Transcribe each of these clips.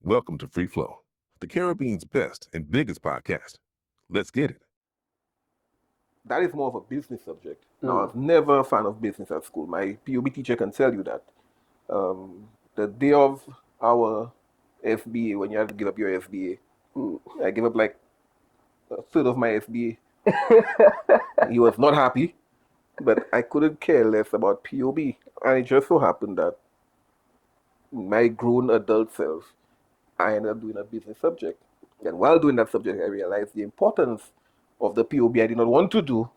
Welcome to Free Flow, the Caribbean's best and biggest podcast. Let's get it. That is more of a business subject. Now, I was never a fan of business at school. My POB teacher can tell you that. The day of our SBA, when you had to give up your SBA, I gave up like a third of my SBA. He was not happy, but I couldn't care less about POB. And it just so happened that my grown adult self, I ended up doing a business subject. And while doing that subject, I realized the importance of the POB I did not want to do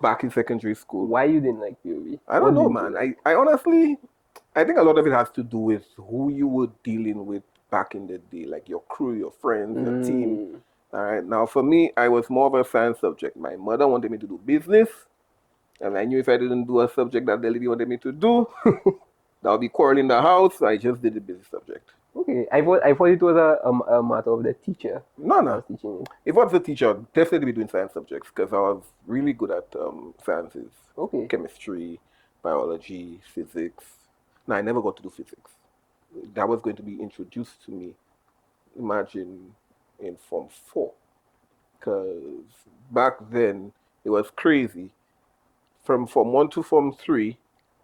back in secondary school. Why you didn't like POB? I don't know, man. I honestly, I think a lot of it has to do with who you were dealing with back in the day, like your crew, your friends, your team. All right. Now, for me, I was more of a science subject. My mother wanted me to do business, and I knew if I didn't do a subject that the lady wanted me to do, that would be quarrel in the house. So I just did the business subject. Okay, I thought it was a matter of the teacher. No. If I was a teacher, I'd definitely be doing science subjects because I was really good at sciences. Okay. Chemistry, biology, physics. No, I never got to do physics. That was going to be introduced to me, imagine, in Form 4. Because back then, it was crazy. From Form 1 to Form 3,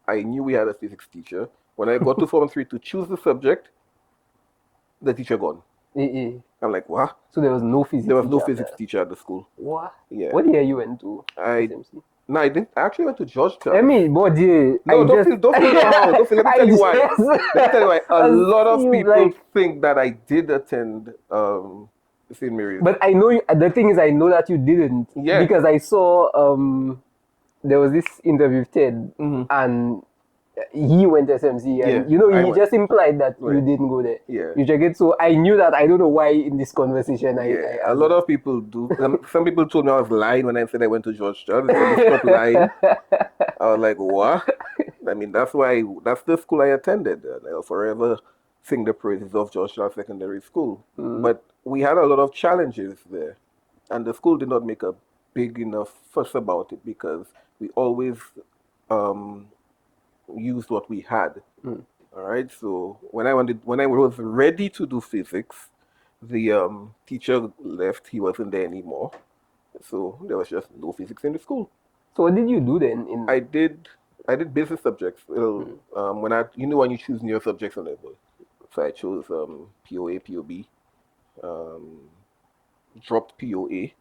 I knew we had a physics teacher. When I got to Form 3 to choose the subject, the teacher gone. I'm like, what? So there was no physics. There was no physics teacher at the school. What? Yeah. What year you went to? No, I didn't. I actually went to Georgetown. I mean, but no, don't feel wrong. Don't feel. Let me tell you why. Let me tell you why. A lot of people think that I did attend St. Mary's. But I know the thing is, I know that you didn't. Yeah. Because I saw there was this interview with Ted, and he went to SMC, and he just implied that you didn't go there. Yeah. You check it. So I knew that. I don't know why in this conversation a lot of people do. Some people told me I was lying when I said I went to Georgetown. They said, stop lying. I was like, what? I mean, that's the school I attended. And I'll forever sing the praises of Georgetown Secondary School. But we had a lot of challenges there. And the school did not make a big enough fuss about it because we always used what we had. All right. So when I was ready to do physics, the teacher left. He wasn't there anymore. So there was just no physics in the school. So what did you do then? I did business subjects. When you choose new subjects on level. So I chose POA, POB, dropped POA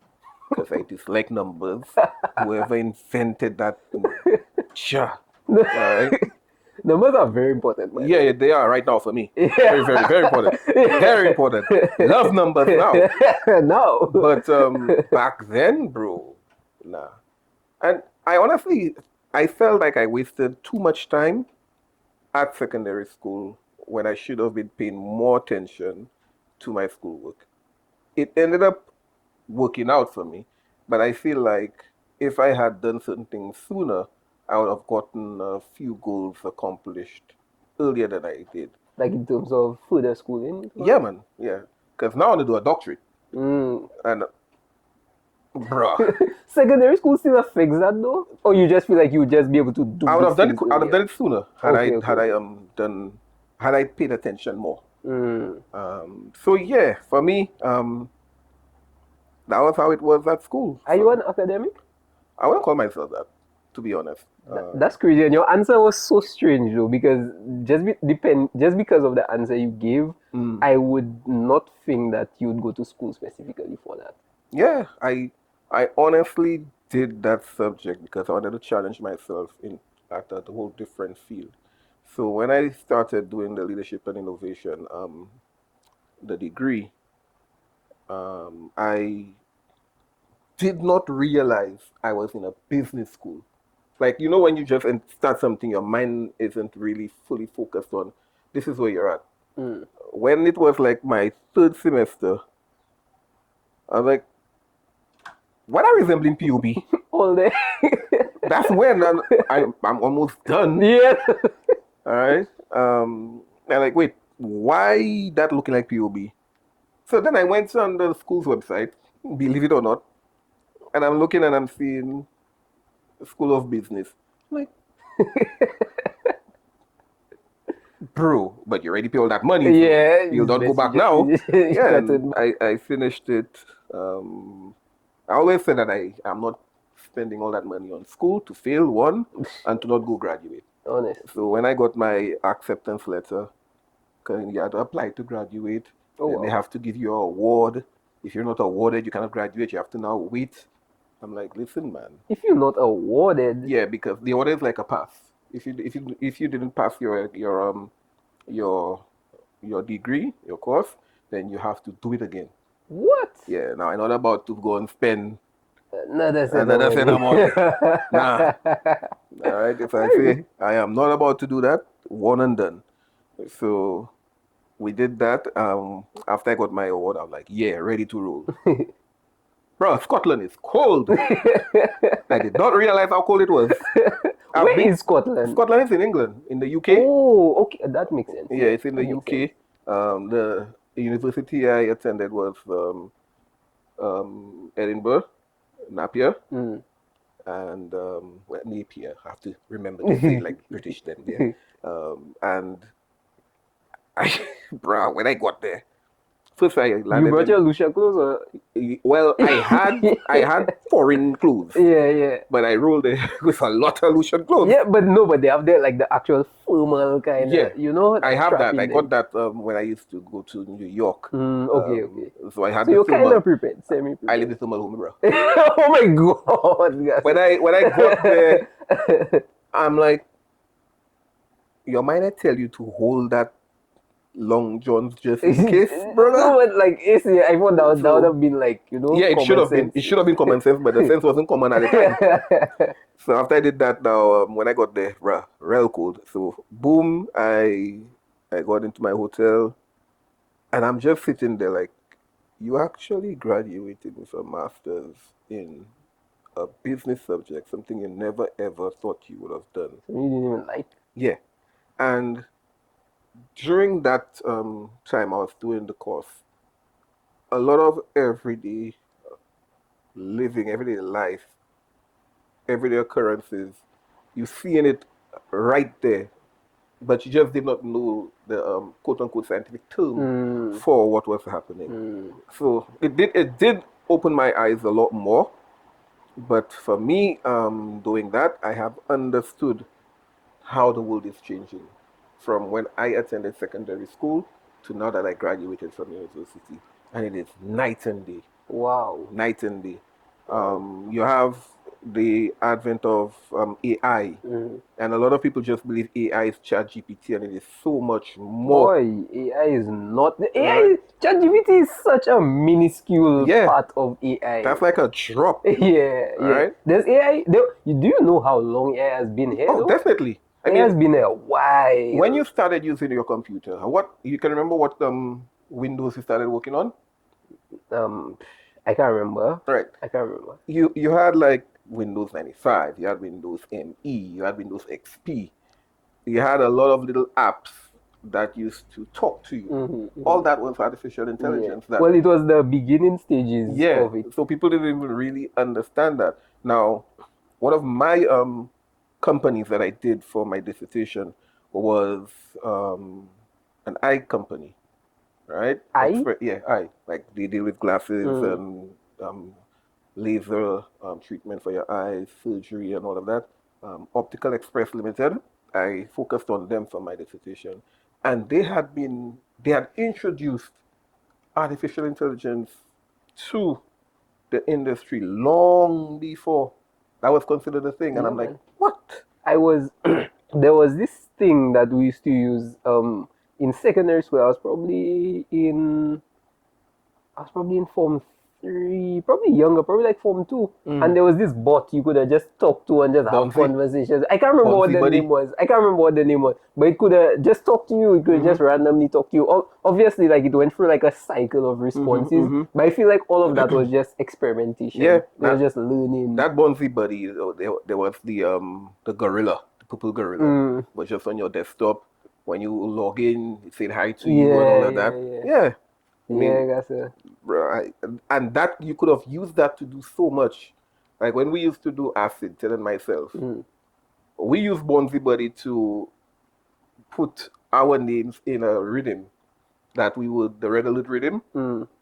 because I dislike numbers. Whoever invented that, Alright. Numbers are very important, man. Yeah, they are right now for me. Very, very, very important. Very important. Love numbers now. No. But back then, bro, nah. And I felt like I wasted too much time at secondary school when I should have been paying more attention to my schoolwork. It ended up working out for me, but I feel like if I had done certain things sooner, I would have gotten a few goals accomplished earlier than I did. Like in terms of further schooling? Yeah, man. Yeah. Because now I want to do a doctorate. And, bruh. Secondary school still affects that though? Or you just feel like you would just be able to do I would have done it sooner had I paid attention more. So yeah, for me, that was how it was at school. Are you an academic? I wouldn't call myself that, to be honest. That's crazy, and your answer was so strange though, because just because of the answer you gave, I would not think that you'd go to school specifically for that. Yeah, I honestly did that subject because I wanted to challenge myself at a whole different field. So when I started doing the leadership and innovation, the degree, I did not realize I was in a business school. Like, when you just start something, your mind isn't really fully focused on, this is where you're at. When it was like my third semester, I was like, what are resembling POB? All day. That's when I'm almost done. Yeah. All right. I'm like, wait, why that looking like POB? So then I went on the school's website, believe it or not, and I'm looking and I'm seeing School of Business. I'm like, bro, but you already pay all that money. So Yeah, you don't go it's back just now. finish- Yeah, cut and it. I finished it. I always say that I'm not spending all that money on school to fail one and to not go graduate. Honest. So when I got my acceptance letter, 'cause you had to apply to graduate, Oh, and they wow. have to give you an award. If you're not awarded, you cannot graduate. You have to now wait. I'm like, listen, man. If you're not awarded, Yeah, because the award is like a pass. If you didn't pass your degree, your course, then you have to do it again. what? Yeah. Now I'm not about to go and spend Another set another of set of money. Nah. money. All right. If I say I am not about to do that, one and done. So we did that. After I got my award, I was like, yeah, ready to roll. Bro, Scotland is cold. I did not realize how cold it was. Where is Scotland? Scotland is in England, in the UK. Oh, okay, that makes sense. Yeah, it's in the that makes UK. sense. The university I attended was Edinburgh, Napier, Mm. and well, Napier. I have to remember to say like British then. Yeah. And bro, when I got there, first I You landed. brought your Lucia clothes, or? Well, I had foreign clothes, Yeah. but I rolled there with a lot of Lucian clothes. Yeah, but no, but they have like the actual formal kind of, Yeah, you know. I have that. strapping I them. got that when I used to go to New York. Okay. So I had So the you're kind thermal. of prepared, I semi-prepared. live in thermal home, bro. Oh my God, guys. When I got there, I'm like, your mind I tell you to hold that long johns just in case, brother. No, but like, it's, yeah, I thought that would have been like, you know, Yeah, it should common have been. sense. It should have been common sense, but the sense wasn't common at the time. So after I did that, now when I got there, bruh, real cold. So boom, I got into my hotel, and I'm just sitting there like, you actually graduated with a master's in a business subject, something you never ever thought you would have done. You didn't even like. Yeah, and during that time I was doing the course, a lot of everyday living, everyday life, everyday occurrences, you seeing it right there, but you just did not know the quote unquote scientific term for what was happening. So it did open my eyes a lot more. But for me, doing that, I have understood how the world is changing from when I attended secondary school to now that I graduated from university, and it is night and day. Wow. Night and day. You have the advent of AI, and a lot of people just believe AI is ChatGPT, and it is so much more. Boy, AI is not the AI. ChatGPT is such a minuscule part of AI. That's like a drop. Yeah. Right? There's AI. Do you know how long AI has been here? Oh, definitely. I mean, has been a while. When you started using your computer, what you can remember what Windows you started working on? I can't remember. Right. I can't remember. You had like Windows 95, you had Windows ME, you had Windows XP. You had a lot of little apps that used to talk to you. All that was artificial intelligence. Yeah. Well, it was the beginning stages of it. So people didn't even really understand that. Now, one of my companies that I did for my dissertation was an eye company, right? Eye? Eye. Like they deal with glasses and laser treatment for your eyes, surgery, and all of that. Optical Express Limited. I focused on them for my dissertation, and they had introduced artificial intelligence to the industry long before that was considered a thing. And I'm like, what? There was this thing that we used to use in secondary school. I was probably in Form 3, probably younger, probably like Form 2. And there was this bot you could have just talked to and just have conversations. I can't remember what the name was. But it could have just talked to you. It could have just randomly talked to you. Obviously, like it went through like a cycle of responses. But I feel like all of that was just experimentation. Yeah, they were just learning. That Bonzi buddy, there was the gorilla, the purple gorilla, was just on your desktop. When you log in, it said hi to you and all of that. Yeah. I mean, that's it. Right. And that you could have used that to do so much. Like when we used to do acid, telling myself, we used Bonzi Buddy to put our names in a rhythm that we would, the Red Alert rhythm,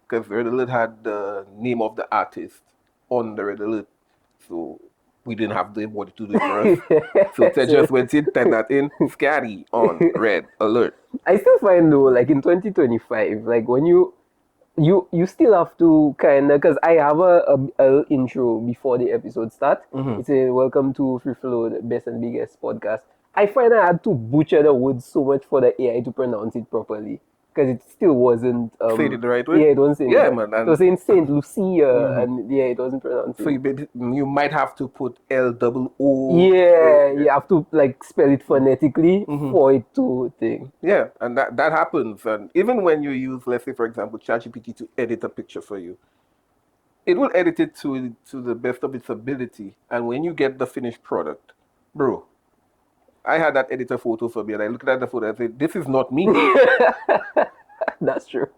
because Red Alert had the name of the artist on the Red Alert. So we didn't have the body to do it for us. So Ted just went in, typed that in, Scady on Red Alert. I still find though, like in 2025, like when you still have to kind of, because I have a intro before the episode start. It says, welcome to Free Flow, the best and biggest podcast. I find I had to butcher the words so much for the AI to pronounce it properly. Because it still wasn't... Saying it the right way? Yeah, it wasn't saying Yeah, it. man. It was saying Saint Lucia, and yeah, it wasn't pronouncing. So you might have to put L-O-O. Yeah, you have to like spell it phonetically for it to thing. Yeah, and that happens. And even when you use, let's say, for example, ChatGPT to edit a picture for you, it will edit it to the best of its ability. And when you get the finished product, bro, I had that editor photo for me, and I looked at the photo and I said, this is not me. That's true.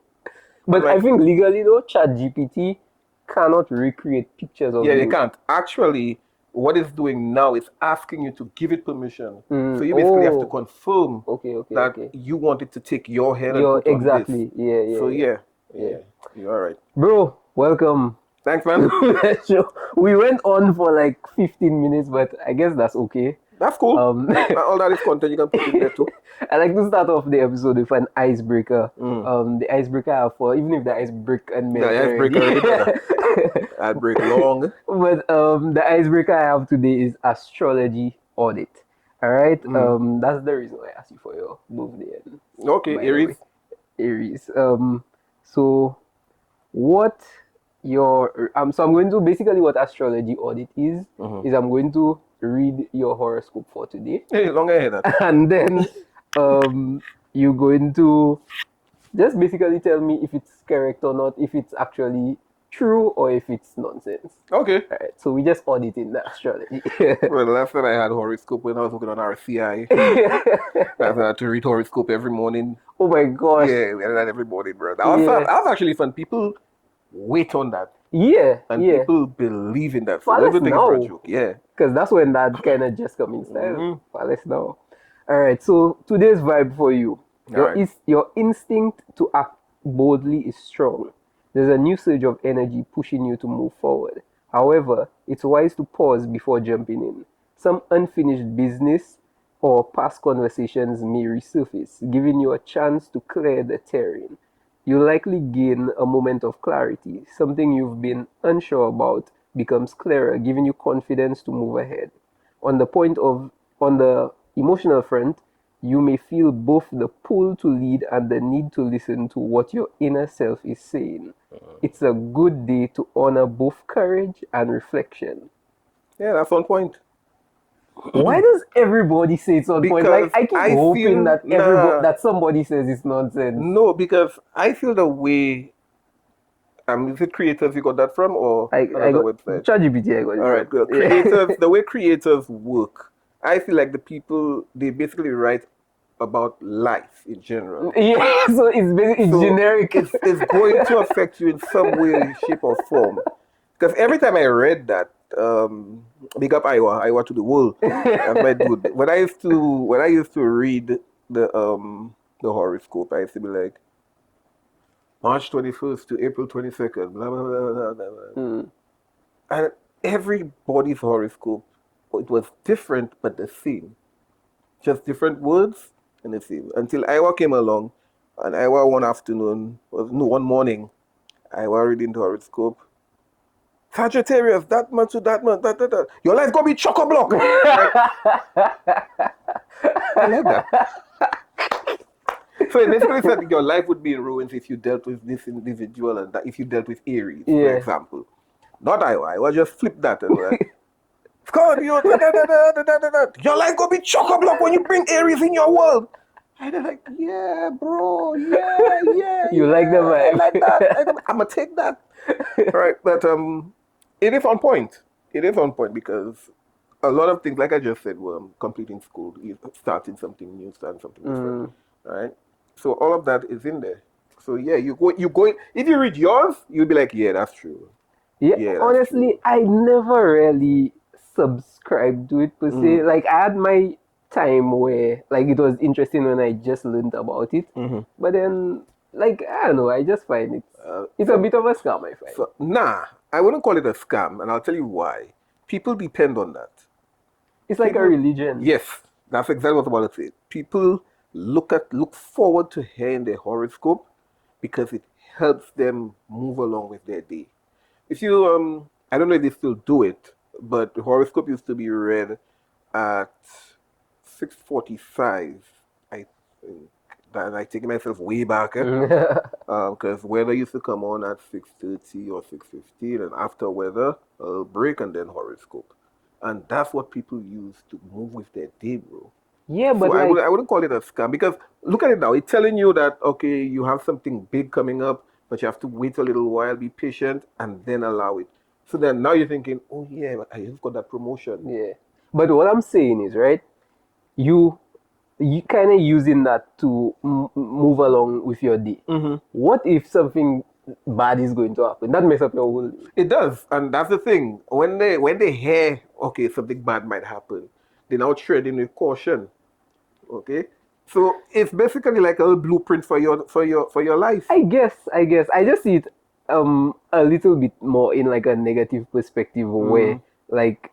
But I think legally though, ChatGPT cannot recreate pictures of you. Yeah, they can't. Actually, what it's doing now is asking you to give it permission. So you basically have to confirm that you want it to take your head and put on this. Yeah. So yeah, you're all right. Bro, welcome. Thanks, man. We went on for like 15 minutes, but I guess that's okay. That's cool. All that is content you can put in there too. I like to start off the episode with an icebreaker. The icebreaker I have for, even if the icebreaker and the icebreaker I break long. But the icebreaker I have today is astrology audit. All right. That's the reason why I asked you for your birthday. Okay, Aries. Aries. So what your so I'm going to basically what astrology audit is I'm going to read your horoscope for today. Hey, long ahead. And then you're going to just basically tell me if it's correct or not, if it's actually true or if it's nonsense. Okay. All right. So we just auditing the astrology. Well, the last time I had horoscope when I was working on RCI. I had to read horoscope every morning. Oh my gosh. Yeah, we had that every morning, bro. That was actually fun. People wait on that. Yeah. And people believe in that. So Follow us now. Yeah. Because that's when that kind of just comes in style. Follow us now. All right. So today's vibe for you. Your instinct to act boldly is strong. There's a new surge of energy pushing you to move forward. However, it's wise to pause before jumping in. Some unfinished business or past conversations may resurface, giving you a chance to clear the terrain. You'll likely gain a moment of clarity. Something you've been unsure about becomes clearer, giving you confidence to move ahead. On the emotional front, you may feel both the pull to lead and the need to listen to what your inner self is saying. It's a good day to honor both courage and reflection. Yeah, that's on point. Why does everybody say it's on point? Like I keep hoping that that somebody says it's nonsense. No, because I feel the way. Is it creators you got that from, or another website? ChatGPT, I got it. All right, good. Creators, the way creators work, I feel like the people they basically write about life in general. Yeah, so it's generic. It's going to affect you in some way, shape, or form. Because every time I read that, big up Iowa to the world. That's my dude. When I used to read the horoscope, I used to be like March 21st to April 22nd, blah blah blah blah blah. And everybody's horoscope, it was different but the same, just different words and the same. Until Iowa came along, and Iowa one morning, Iowa reading the horoscope. Sagittarius, that month to that month, that. Your life gonna be chock-a-block. I like that. So it basically said your life would be in ruins if you dealt with this individual and that if you dealt with Aries, for example. Not Iowa just flipped that and like, Scorpio, your life gonna be chock-a-block when you bring Aries in your world. And they're like, yeah, bro, yeah. You like the vibe. I like that. I'm gonna take that. Right, but it is on point. It is on point because a lot of things, like I just said, were completing school, starting something new, starting something different, right? So all of that is in there. So yeah, you go. If you read yours, you'll be like, yeah, that's true. Yeah, honestly, true. I never really subscribed to it per se. Like I had my time where like it was interesting when I just learned about it, but then like I don't know, I just find it's a bit of a scam. I find. So, nah, I wouldn't call it a scam, and I'll tell you why. People depend on that. It's like a People- religion. Yes, that's exactly what I was about to say. People look forward to hearing their horoscope because it helps them move along with their day. If you I don't know if they still do it, but the horoscope used to be read at 6:45. I think that I taking myself way back, because weather used to come on at 6:30 or 6:15, and after weather, a break and then horoscope, and that's what people use to move with their day, bro. Yeah, but So like I wouldn't call it a scam because look at it now. It's telling you that okay, you have something big coming up, but you have to wait a little while, be patient, and then allow it. So then now you're thinking, oh yeah, but I just got that promotion. yeah, but what I'm saying is right. You kind of using that to move along with your day. What if something bad is going to happen? That mess up your whole day. It does, and that's the thing. When they hear okay, something bad might happen, they now tread in with caution. Okay, so it's basically like a blueprint for your life. I guess. I just see it a little bit more in like a negative perspective where like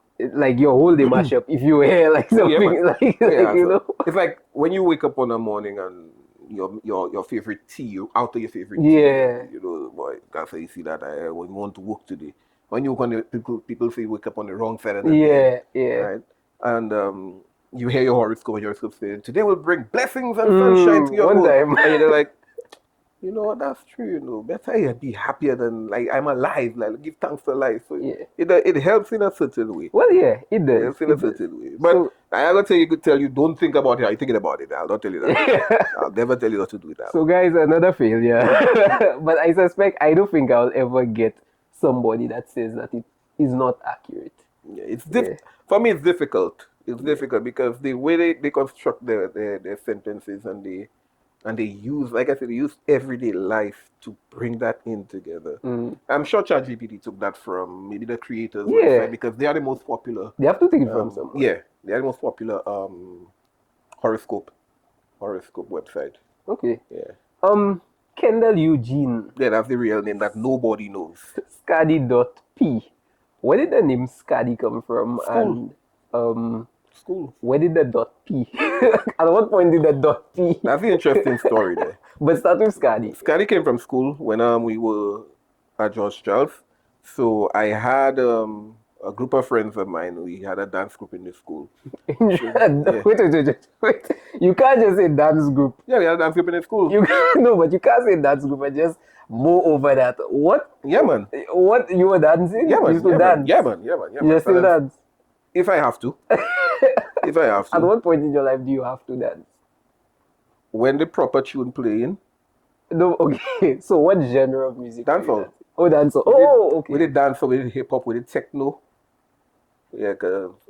your whole day mash up if you hear like Oh, yeah, something man. like Yeah, you so know. it's like when you wake up on a morning and your favorite tea, you out of your favorite Yeah. tea. You know, boy, that's how you see that when you want to work today. When you want to, people say you wake up on the wrong side of the bed, Yeah. right? And you hear your horoscope, and your horoscope saying today will bring blessings and sunshine to your One home. time. And you're like, you know what, that's true, you know. Better I be happier than like I'm alive, like give thanks for life. So Yeah. it helps in a certain way. Well, yeah, it It does. helps in a It does. certain way. But So- I gotta tell you, could tell you, don't think about it. Are you thinking about it? I'll not tell you that. I'll never tell you not to do that. So, guys, another failure. But I suspect I don't think I'll ever get somebody that says that it is not accurate. Yeah, it's Yeah. for me. It's difficult. It's difficult because the way they construct their sentences and they use, like I said, they use everyday life to bring that in together. I'm sure ChatGPT took that from maybe the creators' Yeah. website because they are the most popular. They have to take it from somewhere. Yeah, they are the most popular horoscope website. Okay. Yeah, Kendell Eugene, yeah, that's the real name that nobody knows. Scady Dot P. Where did the name Scady come from? School. And School. where did the dot P? At what point did the dot P? That's the interesting story there. But start with Scady. Scotty came from school when we were at George Charles. So I had a group of friends of mine. We had a dance group in the school. Wait. You can't just say dance group. Yeah, we had a dance group in the school. You can't, no, but you can't say dance group and just go over that. What? Yeah, man. What you were dancing? Yeah, man. You used to Yeah, dance. man. Yeah, man. Yeah, man. Yeah, You man. just still dance. If I have to. If I have At to. what point in your life do you have to dance? When the proper tune playing. No, okay. So what genre of music? do you Dancehall. dance? Oh, dancehall. Oh, okay. We did dancehall, we did hip hop, we did techno. Yeah,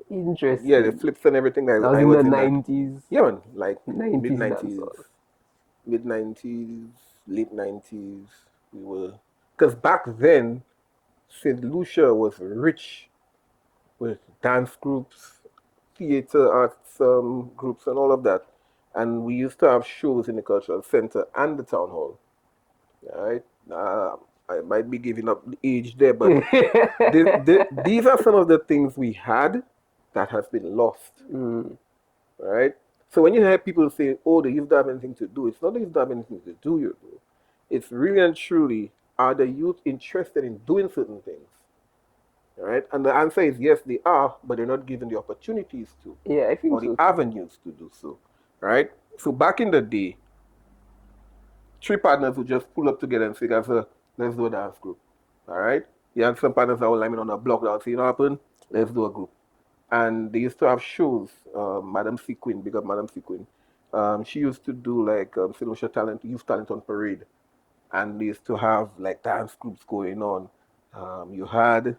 Interesting. yeah, the flips and everything. That was I in was the in that. 90s. Yeah, man. Like 90s mid-90s. dancehall. Mid-90s, late 90s. We were... Because back then, St. Lucia was rich with dance groups, theater arts groups, and all of that. And we used to have shows in the cultural center and the town hall. All right? I might be giving up the age there, but these are some of the things we had that has been lost. Right? So when you hear people say, oh, the youth don't have anything to do, it's not the youth don't have anything to do, you know. It's really and truly, are the youth interested in doing certain things? Right? And the answer is yes, they are, but they're not given the opportunities to. Yeah, I think Or so. the avenues to do so. Right? So back in the day, 3 partners would just pull up together and say, let's do a dance group. All right? You had some partners that were lining on a block that would say, you know what happened? Let's do a group. And they used to have shows. Madam Sequin, big up Madam Sequin. She used to do like Sinosha talent, youth talent on parade. And they used to have like dance groups going on. You had,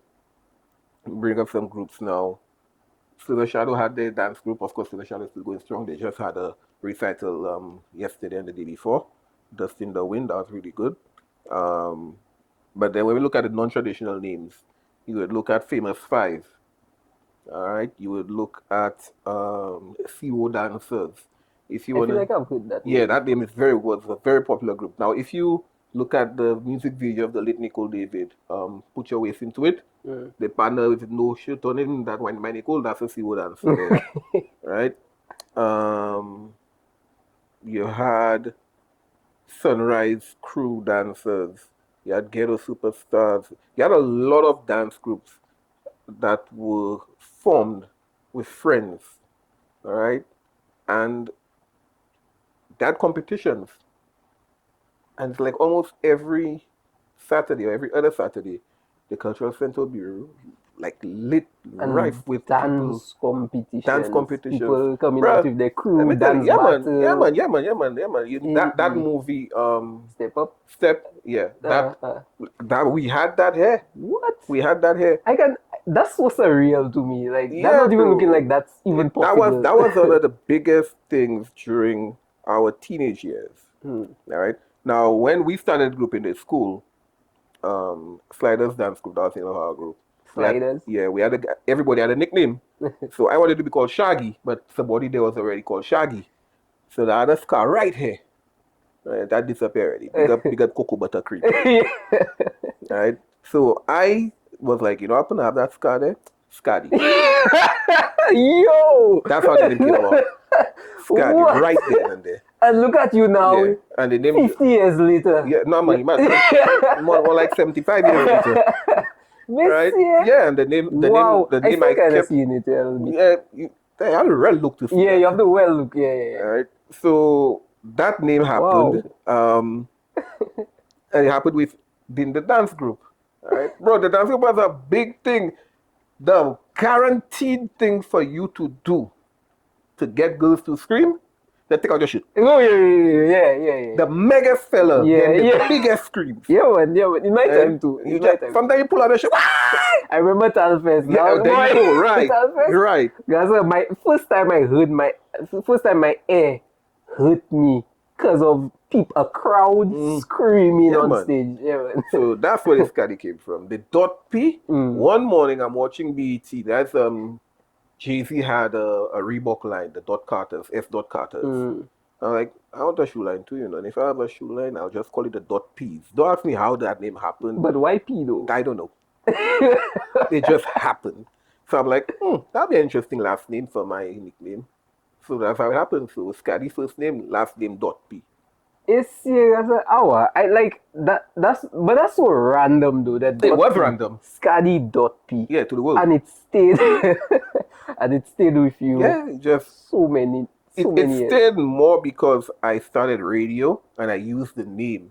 bring up some groups now. Silver Shadow had their dance group. Of course, Silver Shadow is still going strong. They just had a recital yesterday and the day before. Dust in the Wind, that was really good. But then when we look at the non-traditional names, you would look at Famous Five. All right, you would look at CO dancers. If you I want feel to, like I've heard that yeah, name. that name is very was a very popular group. Now, if you look at the music video of the late Nicole David, Put Your Waist Into It, Mm. the partner with no shirt on it, that one by Nicole, that's a CO dancer there, right? Um, you had Sunrise Crew dancers, you had Ghetto Superstars, you had a lot of dance groups that were formed with friends, all right? And that competitions, and it's like almost every Saturday or every other Saturday, the cultural center will be like lit, And rife with people, dance dance competitions. competitions. People coming out Bruh, with their let crew, me tell you, dance yeah man, yeah battle. man, yeah man, yeah man, yeah man. That Mm-mm. movie, Step up. Step, yeah, Uh, uh, that we had that here. what? We had that here. I can. That's so surreal to me. Like that's Yeah, not even looking bro. like that's even That possible. was one of the biggest things during our teenage years. Hmm. All right. Now, when we started group in the school, Sliders Dance Group, that was in our group. Sliders. We had everybody had a nickname. So I wanted to be called Shaggy, but somebody there was already called Shaggy. So the other scar right here, that disappeared already. Big up Cocoa Buttercream. All right. So I was like, I'm gonna have that scar there, Scady. Yo. That's how the name came about. Scady, What? right there and there. And look at you now. Yeah, and the name. 50 years later. Yeah, no man, more like 75 years later. Right? Messier. Yeah, and the name, Wow. the I name still I kind of kept. seen it a little bit. Yeah, I had a real look to see Yeah, that. you have the well look. Yeah, yeah, yeah. All right. So that name happened. Wow. And it happened within the dance group. All right, bro. The dance group was a big thing. The guaranteed thing for you to do to get girls to scream, they take out your shit. Oh, yeah. The mega fella Yeah, getting the yeah. biggest screams. Yeah, man. In my time too. You In my just, time. sometimes you pull out the shit. I remember Talfest. Yeah, there you go. Right. Talfest. Right. That's my first time my ear hurt me because of a crowd screaming Yeah, on man. stage. Yeah, man. So that's where this caddy came from. The Dot P. One morning I'm watching BET. That's Jay-Z had a Reebok line, the Dot Carters, F Dot Carters. I'm like, I want a shoe line too, and if I have a shoe line, I'll just call it the Dot P's. Don't ask me how that name happened. But why P though? I don't know. It just happened. So I'm like, that'd be an interesting last name for my nickname. So that's how it happened. So Scady first name, last name Dot P. It's serious. I like that. That's so random though. That It Dot was P, random. Scady Dot P. Yeah, to the world. And it stayed. And it stayed with you. Yeah, just so many it years. stayed more because I started radio and I used the name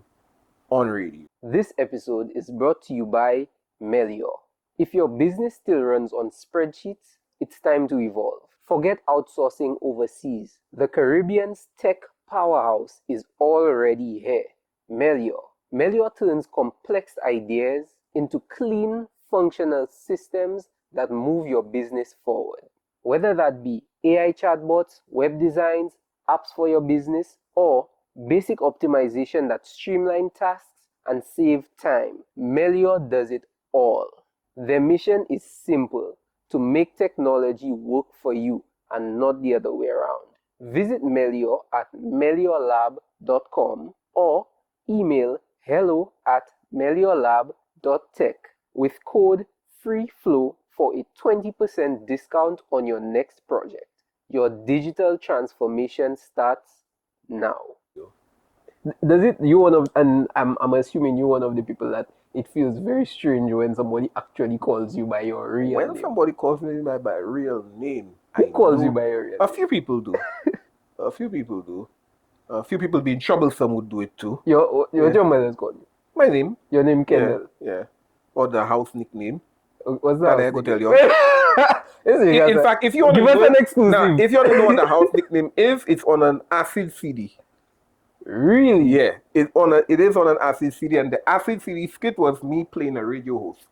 on radio. This episode is brought to you by Melior. If your business still runs on spreadsheets, it's time to evolve. Forget outsourcing overseas. The Caribbean's tech powerhouse is already here. Melior. Melior turns complex ideas into clean, functional systems that move your business forward. Whether that be AI chatbots, web designs, apps for your business, or basic optimization that streamline tasks and save time, Melior does it all. Their mission is simple: to make technology work for you and not the other way around. Visit Melior at meliorlab.com or email hello@meliorlab.tech with code FREEFLOW for a 20% discount on your next project. Your digital transformation starts now. Does it? And I'm assuming you're one of the people that it feels very strange when somebody actually calls you by your real name. When somebody calls me by my real name, who calls you by your real name? A few people do. A few people do. A few people being troublesome would do it too. Your mother's called you? My name. Your name, Kendell? Yeah. Or the house nickname. What's that? I go tell you. In fact, if you want to give us an exclusive. If you want to know what the house nickname is, it's on an acid CD. Really? Yeah. It is on an acid CD, and the acid CD skit was me playing a radio host.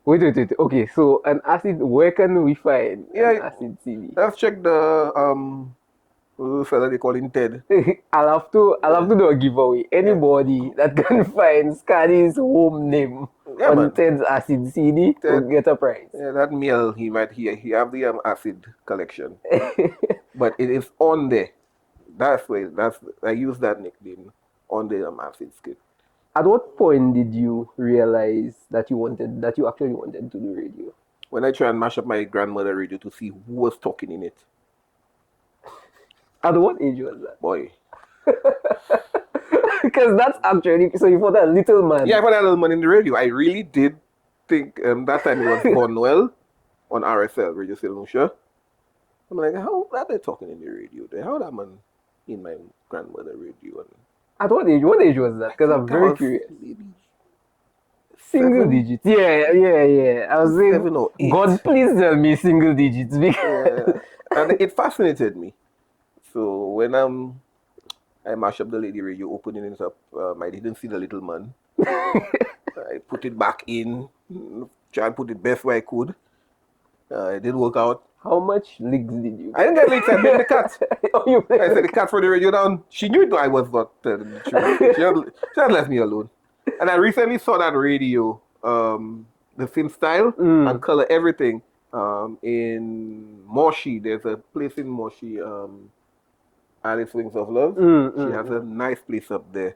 Wait. Okay, so an acid. Where can we find an acid CD? Let's check the fella they call him Ted. I'll have to do a giveaway. Anybody that can find Scady's home name Yeah, on man. Ted's acid CD will Ted- get a prize. Yeah, that meal he have the acid collection, but it is on there. I use that nickname on the acid skit. At what point did you realize that you actually wanted to do radio? When I try and mash up my grandmother radio to see who was talking in it, At what age was that? boy. Because that's actually so you thought that little man. Yeah, I put that little man in the radio. I really did think that time it was Bonwell on RSL, Radio St. Lucia. I'm like, how are they talking in the radio there? How that man in my grandmother radio? And At what age? What age was that? Because I'm I very was curious. maybe Single 7, digits. Yeah. I was saying, 7 or 8. God, please tell me single digits. Because And it fascinated me. So when I mashed up the lady radio, opening it up, I didn't see the little man. I put it back in, try and put it best way I could. It didn't work out. How much leaks did you? I didn't get leaks. I blamed the cat. Oh, you I said the cat for the radio down. She knew I was not telling the truth. She had left me alone. And I recently saw that radio, the same style and color, everything, in Moshi. There's a place in Moshi, Alice Wings of Love. She has a nice place up there.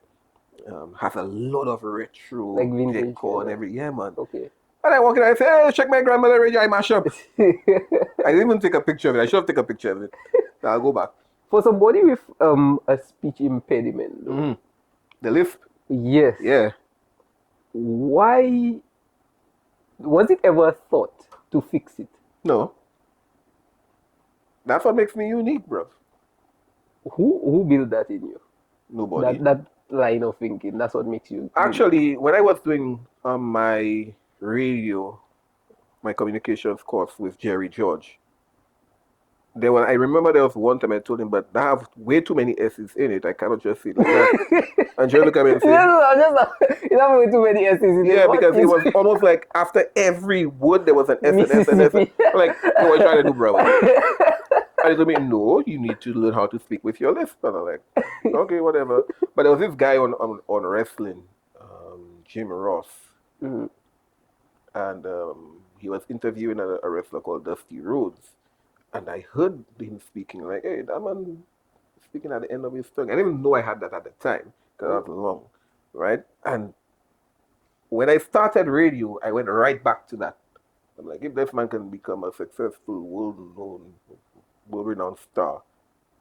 Has a lot of retro Like vintage, decor and yeah. every man. Okay. And I walk in, I say, hey, check my grandmother radio, I mash up. I didn't even take a picture of it. I should have taken a picture of it. I'll go back. For somebody with a speech impediment, though, The lisp? yes. Yeah. Why was it ever thought to fix it? No. That's what makes me unique, bro. Who built that in you? Nobody. That line of thinking. That's what makes you. Actually, when I was doing my radio, my communications course with Jerry George, I remember there was one time I told him, but I have way too many S's in it. I cannot just say it like that. And Jerry looked at me and said, You have way too many S's in it. yeah, What because it is- was almost like after every word there was an S and S and S. I'm like, what are you trying to do, bro? And he told me, no, you need to learn how to speak with your lisp. And I'm like, okay, whatever. But there was this guy on wrestling, Jim Ross. Mhm. And he was interviewing a wrestler called Dusty Rhodes. And I heard him speaking like, hey, that man speaking at the end of his tongue. I didn't even know I had that at the time because I was long, right? And when I started radio, I went right back to that. I'm like, if this man can become a successful, world-known, world-renowned star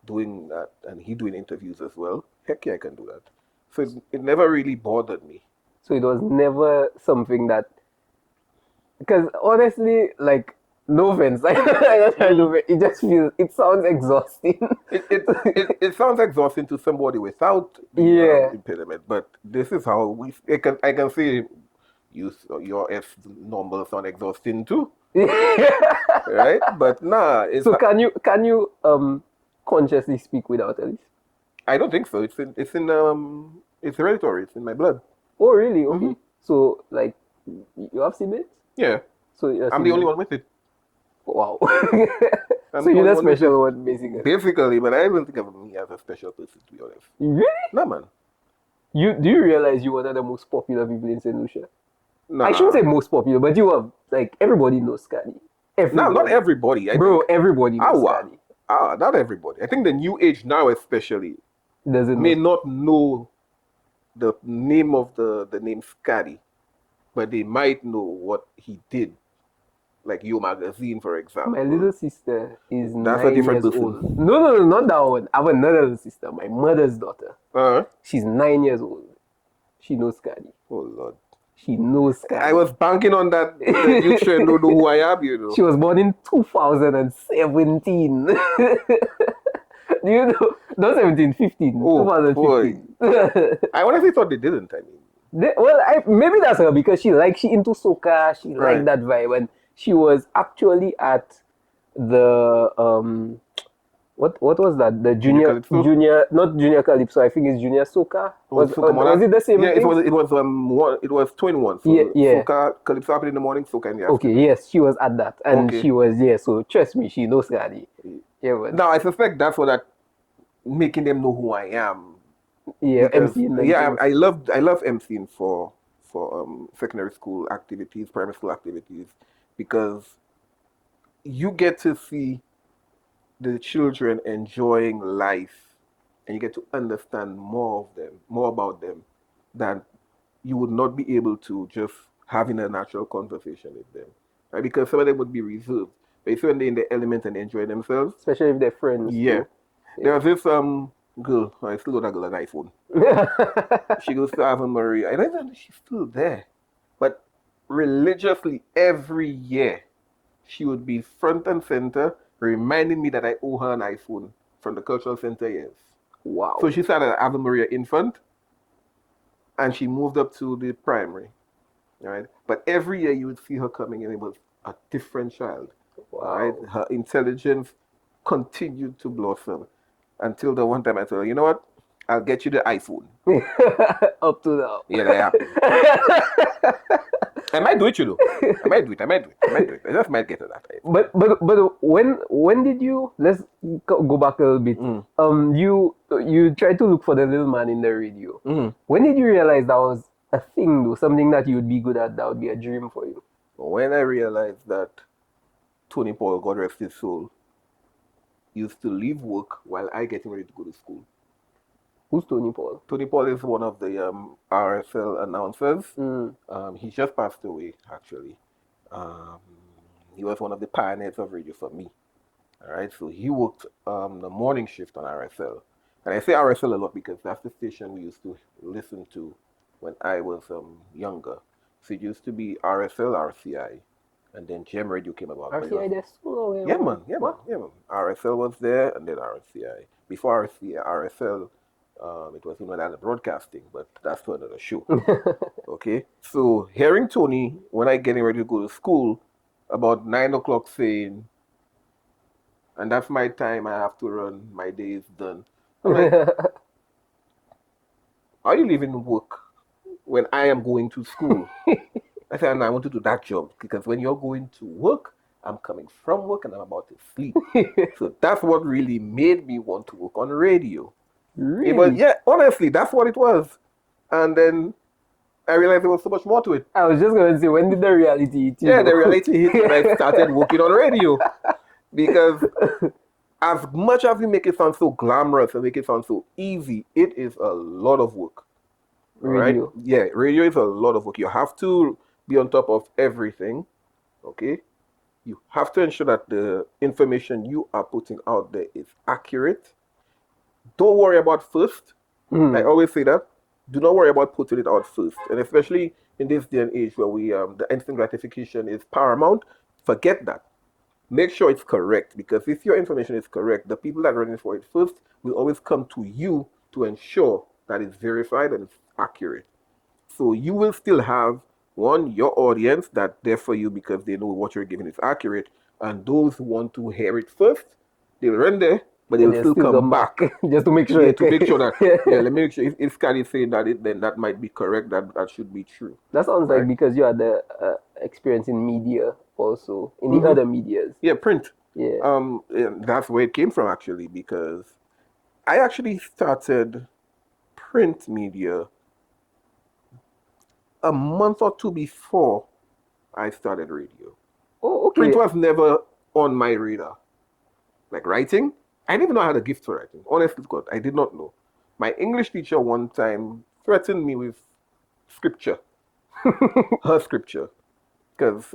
doing that, and he doing interviews as well, heck yeah, I can do that. So it never really bothered me. So it was never something that, because honestly, like, no offense, it just feels, it sounds exhausting. It sounds exhausting to somebody without the Yeah. impediment, but this is how I can say your F normal sound exhausting too, right? But nah, So can you consciously speak without a lisp? I don't think so. It's hereditary. It's in my blood. Oh really? Okay. So like you have siblings? Yeah, So you're I'm the only one with it. Wow. I'm So the you're only the one with special one basically. Basically, but I don't think of me as a special person, to be honest. Really? Nah, man. Do you realize you're one of the most popular people in St. Lucia? Nah. I shouldn't say most popular, but you are, like, everybody knows Scady. No, not everybody. Bro, everybody knows Scady. Not everybody. I think the new age now, especially, Doesn't may know. not know the name of the name Scady, but they might know what he did. Like Yo Magazine, for example. My little sister is That's a 9 different years person. old. No, not that one. I have another little sister, my mother's daughter. She's 9 years old. She knows Scady. Oh Lord. She knows Scady. I was banking on that you trend don't know who I am, you know. She was born in 2017. Do you know? Not 17, 15. Oh, 2015. I honestly thought they didn't. I mean, Maybe that's her because she into soca. She Right. liked that vibe, and she was actually at the what was that? The Junior Calypso? not junior calypso. I think it's junior soca. Oh, Soca Monarch? Was it the same? Yeah, thing? it was twin ones. So Yeah. Soca, Calypso happened in the morning, Soca in the afternoon. Okay, yes, she was at that, and Okay. she was So trust me, she knows Scady. Yeah, but Now I suspect that's what that making them know who I am. yeah, Because, MC. yeah, I love MCing for for secondary school activities, primary school activities, because you get to see the children enjoying life, and you get to understand more about them, than you would not be able to just having a natural conversation with them, right? Because some of them would be reserved, but it's when they're in the element and enjoy themselves. Especially if they're friends. Yeah. Too. There was this girl, I still got that girl an iPhone. She goes to Ave Maria. I don't know if she's still there. But religiously every year she would be front and center reminding me that I owe her an iPhone from the cultural center years. Wow. So she started at Ave Maria infant and she moved up to the primary. Right? But every year you would see her coming and it was a different child. Wow. Right? Her intelligence continued to blossom until the one time I told her, you know what? I'll get you the iPhone. Up to now. Yeah, that happened. I might do it, you know. I might do it. I just might get to that. But when did you, let's go back a little bit. You tried to look for the little man in the radio. When did you realize that was a thing though, something that you would be good at, that would be a dream for you? When I realized that Tony Paul, God rest his soul, used to leave work while I getting ready to go to school. Who's Tony Paul? Tony Paul is one of the RSL announcers. He just passed away, actually. He was one of the pioneers of radio for me. All right, so he worked the morning shift on RSL. And I say RSL a lot because that's the station we used to listen to when I was younger. So it used to be RSL, RCI, and then Gem Radio came about. RCI, that's so Yeah, man. RSL was there, and then RCI. Before RSL, it was known as broadcasting, but that's for another show. Okay, so hearing Tony when I getting ready to go to school about 9 o'clock saying, and that's my time, I have to run, my day is done. I'm like, are you leaving work when I am going to school? I said, no, I want to do that job because when you're going to work, I'm coming from work and I'm about to sleep. So that's what really made me want to work on radio. Really? It was, yeah, honestly, that's what it was. And then I realized there was so much more to it. I was just going to say, when did the reality hit you? Yeah, the reality hit when I started working on radio. Because as much as we make it sound so glamorous and make it sound so easy, it is a lot of work. Radio. Right? Yeah, radio is a lot of work. You have to be on top of everything. Okay? You have to ensure that the information you are putting out there is accurate. Don't worry about first. I always say that. Do not worry about putting it out first. And especially in this day and age where we the instant gratification is paramount, forget that. Make sure it's correct, because if your information is correct, the people that are running for it first will always come to you to ensure that it's verified and it's accurate. So you will still have, one, your audience that's there for you because they know what you're giving is accurate, and those who want to hear it first, they'll run there, but they'll still come back. Just to make sure. Yeah, to make sure that, let me make sure if Scady saying that, then that might be correct, that should be true. That sounds like because you had the experience in media also, in the other medias. Yeah, print. Yeah. And that's where it came from, actually, because I actually started print media a month or two before I started radio. Oh, okay. Print was never on my radar. Like writing, I didn't even know I had a gift for writing. Honestly, God, I did not know. My English teacher one time threatened me with scripture, her scripture, because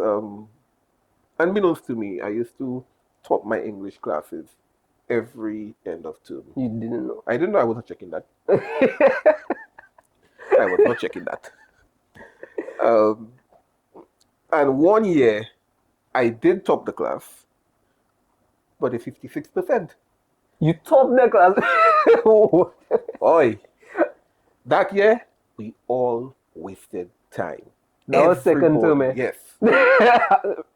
unbeknownst to me, I used to top my English classes every end of term. You didn't know? I didn't know. I wasn't checking that. I was not checking that. And one year, I did top the class, but a 56%. You topped the class? Oi, that year, we all wasted time. That was second term, eh? Yes.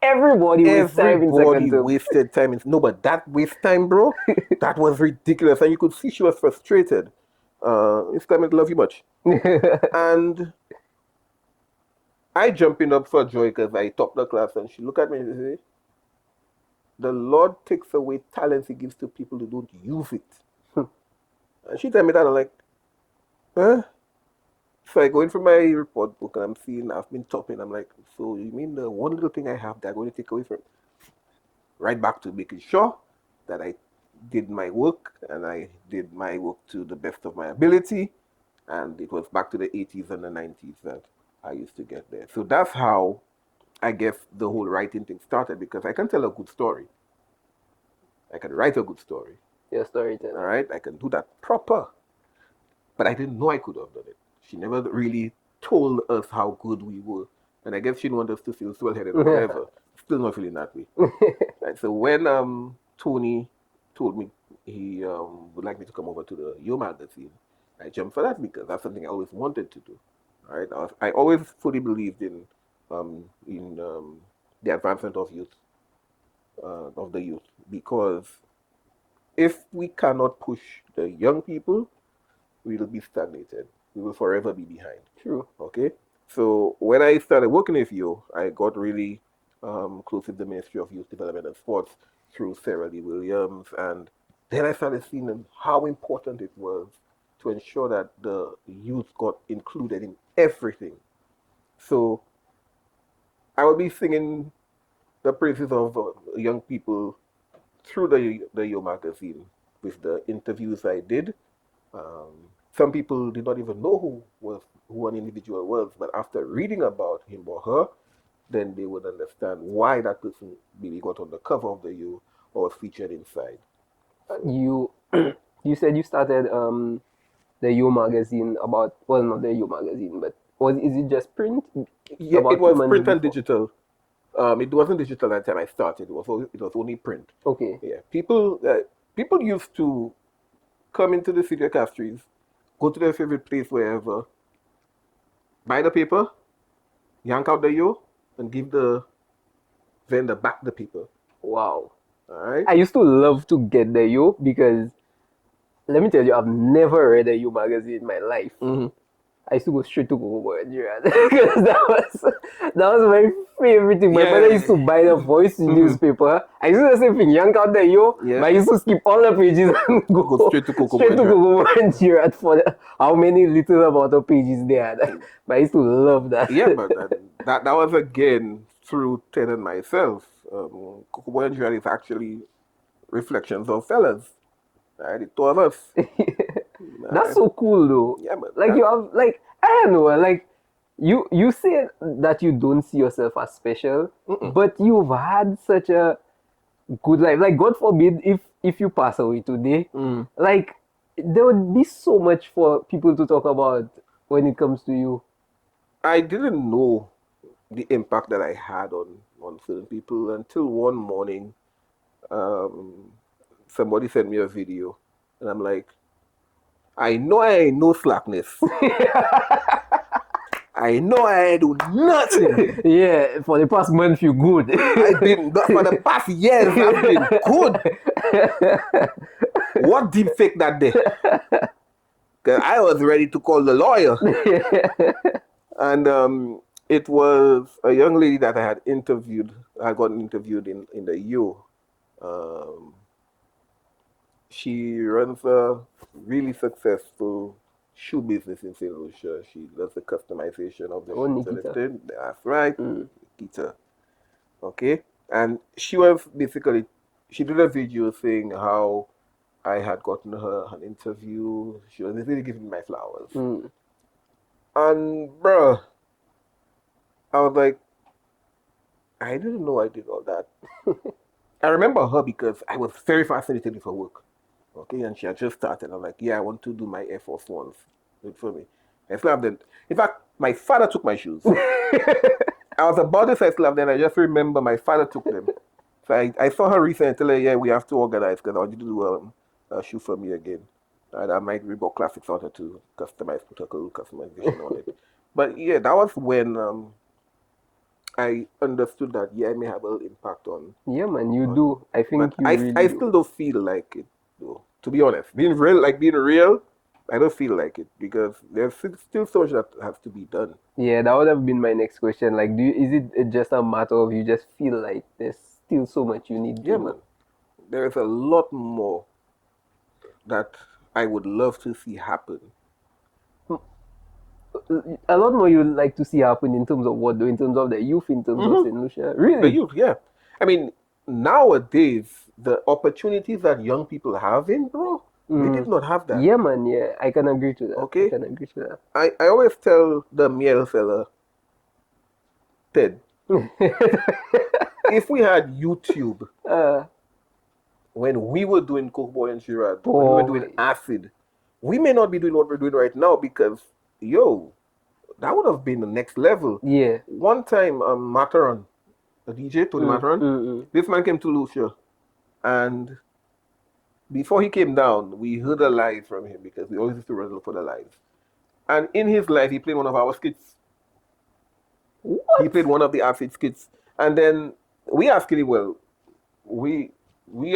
Everybody wasted time in second term. Wasted time. No, but that waste time, bro, that was ridiculous. And you could see she was frustrated. It's time I love you much. And I jumping up for joy because I topped the class, and she looked at me and said, the Lord takes away talents he gives to people who don't use it. And she told me that, I'm like, huh? So I go in for my report book and I'm seeing I've been topping. I'm like, so you mean the one little thing I have that I'm going to take away from? Right back to making sure that I did my work and I did my work to the best of my ability. And it was back to the 80s and the 90s that I used to get there. So that's how I guess the whole writing thing started, because I can tell a good story. I can write a good story. Your storytelling. All right, I can do that proper. But I didn't know I could have done it. She never really told us how good we were. And I guess she didn't want us to feel swell-headed or whatever. Still not feeling that way. Right, so when Tony told me he would like me to come over to the Yo magazine, I jumped for that because that's something I always wanted to do. All right, I always fully believed in the advancement of youth, of the youth, because if we cannot push the young people, we will be stagnated. We will forever be behind. True. Okay? So when I started working with you, I got really close with the Ministry of Youth Development and Sports through Sarah Lee Williams. And then I started seeing how important it was to ensure that the youth got included in everything. So I will be singing the praises of young people through the Yo magazine with the interviews I did. Some people did not even know who an individual was, but after reading about him or her, then they would understand why that person maybe got on the cover of the Yo or was featured inside. You you said you started the Yo magazine about, well, not the Yo magazine, but is it just print? Yeah, About it was 2 months print and before? digital. It wasn't digital at the time I started. It was only print. Okay. Yeah, people used to come into the city of Castries, go to their favorite place wherever, buy the paper, yank out the Yo, and give the vendor back the paper. Wow. All right. I used to love to get the Yo because, let me tell you, I've never read a Yo magazine in my life. Mm-hmm. I used to go straight to Google because that was my favorite thing. My mother used to buy the Voice newspaper. I used to do the same thing, yank out the Yo, Yeah. but I used to skip all the pages and Go straight to Cocoa Google and Gerard for how many little amount of pages they had. But I used to love that. Yeah, but that was again through Ted and myself. Cocoa and Gerard is actually reflections of fellas. Right, the two of us. That's so cool though. Yeah, man. Like you have, like, I don't know, like you say that you don't see yourself as special, but you've had such a good life. Like, God forbid if you pass away today, like there would be so much for people to talk about when it comes to you. I didn't know the impact that I had on certain people until one morning, somebody sent me a video, and I'm like, I know I ain't no slackness. I know I do nothing. Yeah, for the past month you good. I've been for the past years. I've been good. What deep fake that day? Because I was ready to call the lawyer. And it was a young lady that I had interviewed. I got interviewed in the Yo. She runs a really successful shoe business in St. Lucia. She does the customization of the shoes and Nikita. everything. That's right, Nikita. Okay, and she was basically, she did a video saying how I had gotten her an interview. She was basically giving me my flowers. And bruh, I was like, I didn't know I did all that. I remember her because I was very fascinated with her work. Okay, and she had just started. I'm like, yeah, I want to do my Air Force Ones. Good for me. I still have them. In fact, my father took my shoes. I was about to say I still have them. I just remember my father took them. So I saw her recently and tell her, yeah, we have to organize because I want you to do a shoe for me again. And I might Reebok Classics wanted to customize, put a little customization on it. But yeah, that was when I understood that, yeah, I may have a little impact on. Yeah, man, you do. I think But I still don't feel like it, though. To be honest, being real, I don't feel like it because there's still so much that has to be done. Yeah, that would have been my next question. Like, is it just a matter of you just feel like there's still so much you need to Yeah, do? man. There is a lot more that I would love to see happen. a lot more you'd like to see happen in terms of what, though, in terms of the youth, in terms of St. Lucia. Really? The youth, yeah. I mean, nowadays, the opportunities that young people have in, bro, we did not have that. Yeah, man, yeah. I can agree to that. Okay. I can agree to that. I always tell the Miel fella, Ted, if we had YouTube when we were doing Coke Boy and Girard, when we were doing Acid, we may not be doing what we're doing right now because, yo, that would have been the next level. Yeah. One time, Mataron, the DJ, Tony Mataron, this man came to Lucia, and before he came down, we heard a live from him because we always used to run for the live. And in his live, he played one of our skits. What? He played one of the Acid skits. And then we asked him, well, we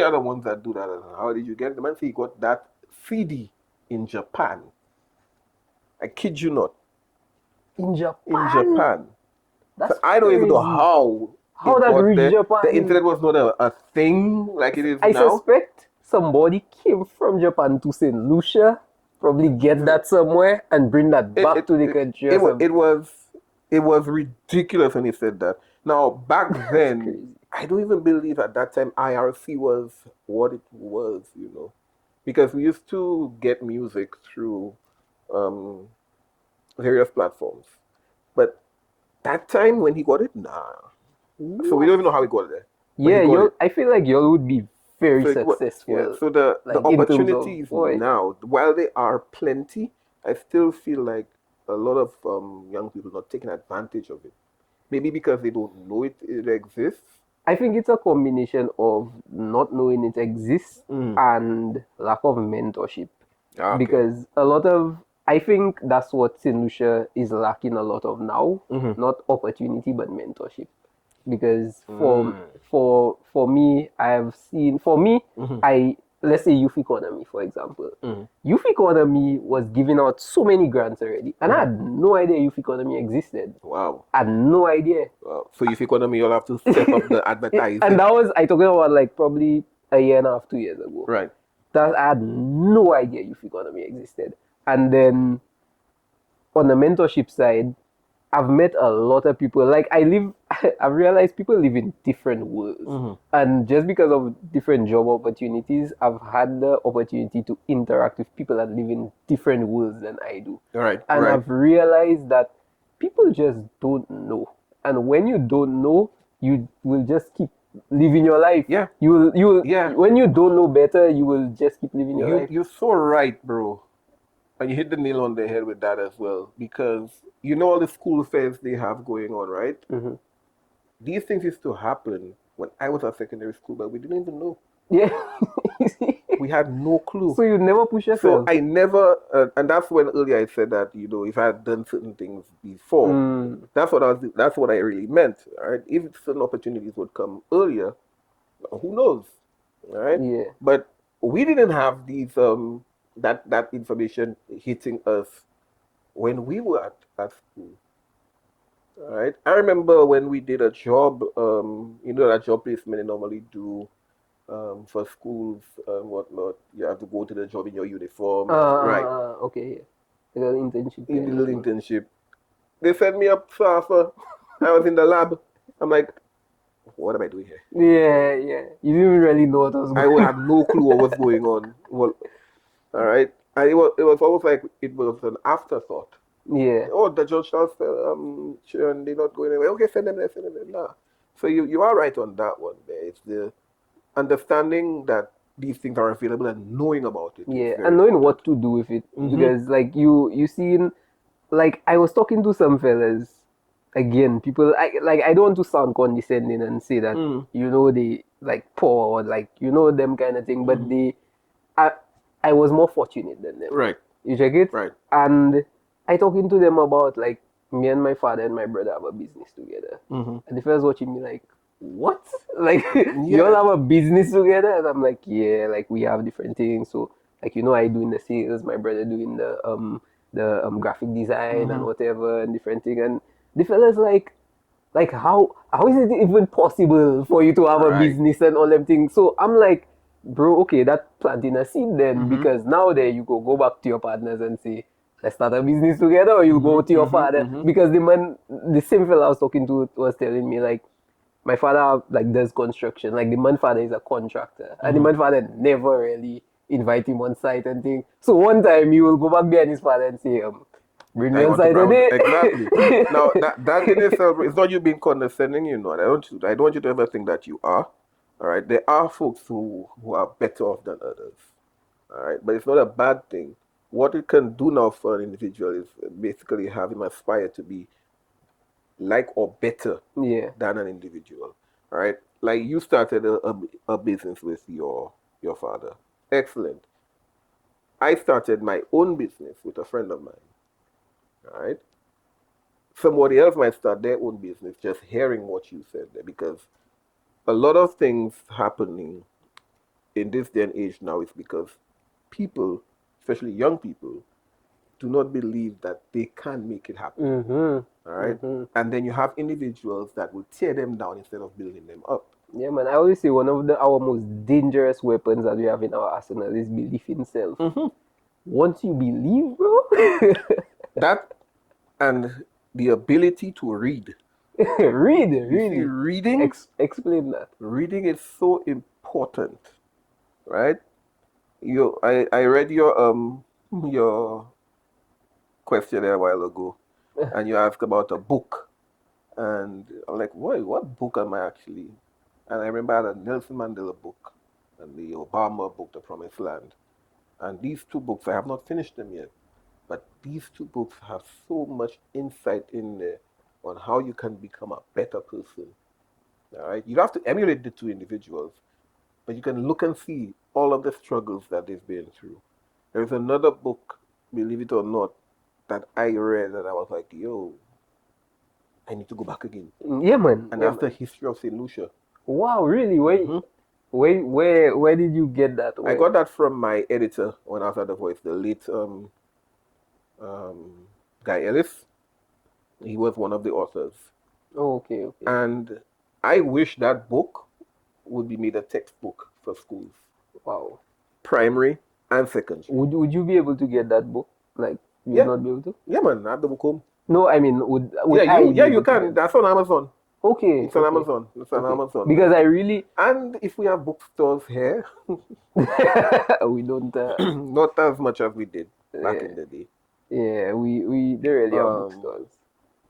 are the ones that do that. And how did you get it? The man said he got that CD in Japan. I kid you not. In Japan? In Japan. That's So I don't even know how that reached Japan. The internet was not a thing like it is I now. suspect somebody came from Japan to St. Lucia, probably get that somewhere and bring that back to the country. It was ridiculous when he said that. Now, back then, crazy. I don't even believe at that time IRC was what it was, you know. Because we used to get music through various platforms. But that time when he got it, nah. So we don't even know how he got it there. Yeah, I feel like y'all would be very successful. Yeah, so the opportunities now, while they are plenty, I still feel like a lot of young people not taking advantage of it. Maybe because they don't know it exists. I think it's a combination of not knowing it exists and lack of mentorship. Okay. Because I think that's what St. Lucia is lacking a lot of now. Not opportunity, but mentorship. Because for me, let's say youth economy, for example. Youth economy was giving out so many grants already. And I had no idea youth economy existed. Wow. I had no idea. Wow. So youth economy, you'll have to step up the advertising. And I talking about like probably a year and a half, 2 years ago. Right. That I had no idea youth economy existed. And then on the mentorship side, I've met a lot of people. Like I've realized people live in different worlds. And just because of different job opportunities, I've had the opportunity to interact with people that live in different worlds than I do. Right. And I've realized that people just don't know. And when you don't know, you will just keep living your life. Yeah. You will when you don't know better, you will just keep living your life. You're so right, bro. And you hit the nail on the head with that as well. Because you know all the school fairs they have going on, right? These things used to happen when I was at secondary school, but we didn't even know. Yeah. We had no clue. So you never push yourself. So I never, and that's when earlier I said that, you know, if I had done certain things before, that's what I really meant, right? If certain opportunities would come earlier, who knows, right? Yeah. But we didn't have these, that information hitting us when we were at school. All right. I remember when we did a job, you know, that job placement they normally do for schools and whatnot. You have to go to the job in your uniform. Right. Okay. Yeah. A little internship. In the little internship. They sent me up Safa. I was in the lab. I'm like, what am I doing here? Yeah. You didn't really know what was going on. I had no clue what was going on. Well, all right. And it was almost like it was an afterthought. Yeah. Oh, the judge shall sure, and they're not going away. Okay, send them there. Nah. So you are right on that one there. It's the understanding that these things are available and knowing about it. Yeah, and knowing what to do with it. Because like you seen, like I was talking to some fellas, again, people I don't want to sound condescending and say that you know they like poor or like you know them kind of thing, but I was more fortunate than them. Right. You check it? Right. And I talking to them about like me and my father and my brother have a business together. And the fellas watching me like, what? Like you all have a business together? And I'm like, yeah, like we have different things. So like you know I doing the sales, my brother doing the graphic design and whatever and different thing. And the fellas like how is it even possible for you to have a business and all them things? So I'm like, bro, okay, that planting a seed then because now there you go back to your partners and say, let's start a business together, or you go to your father. Because the same fellow I was talking to was telling me, like, my father, like, does construction. Like, the man father is a contractor. And the man father never really invite him on site and things. So one time he will go back behind his father and say, bring me I on want to site ground today. exactly. Now that in itself is not you being condescending, you know. I don't want you to ever think that you are. All right. There are folks who are better off than others. All right, but it's not a bad thing. What it can do now for an individual is basically have him aspire to be like or better Yeah. than an individual. All right, like you started a business with your father. Excellent. I started my own business with a friend of mine. All right. Somebody else might start their own business just hearing what you said there, because a lot of things happening in this day and age now is because people, especially young people, do not believe that they can make it happen. All right. And then you have individuals that will tear them down instead of building them up. Yeah, man. I always say one of our most dangerous weapons that we have in our arsenal is belief in self. Once you believe, bro, That and the ability to read. read. You see, reading, Explain that. reading is so important, right? I read your questionnaire a while ago, and you asked about a book, and I'm like, what book am I actually? And I remember I had a Nelson Mandela book and the Obama book, The Promised Land, and these two books I have not finished them yet, but these two books have so much insight in there on how you can become a better person. All right, you don't have to emulate the two individuals, but you can look and see all of the struggles that they've been through. There's another book, believe it or not, that I read and I was like, yo, I need to go back again. Yeah, man. And Yeah, that's the history of St. Lucia. wow, really? Where did you get that? I got that from my editor when I was at The Voice, the late Guy Ellis. He was one of the authors. Oh, okay. And I wish that book would be made a textbook for schools. Wow. Primary and secondary. Would you be able to get that book? Like, you would not be able to? Yeah, man. I have the book home. No, I mean, would you can. That's on Amazon. Okay. It's on Amazon. It's on Amazon. Because I really... And if we have bookstores here... we don't... not as much as we did back in the day. Yeah, we don't really have bookstores.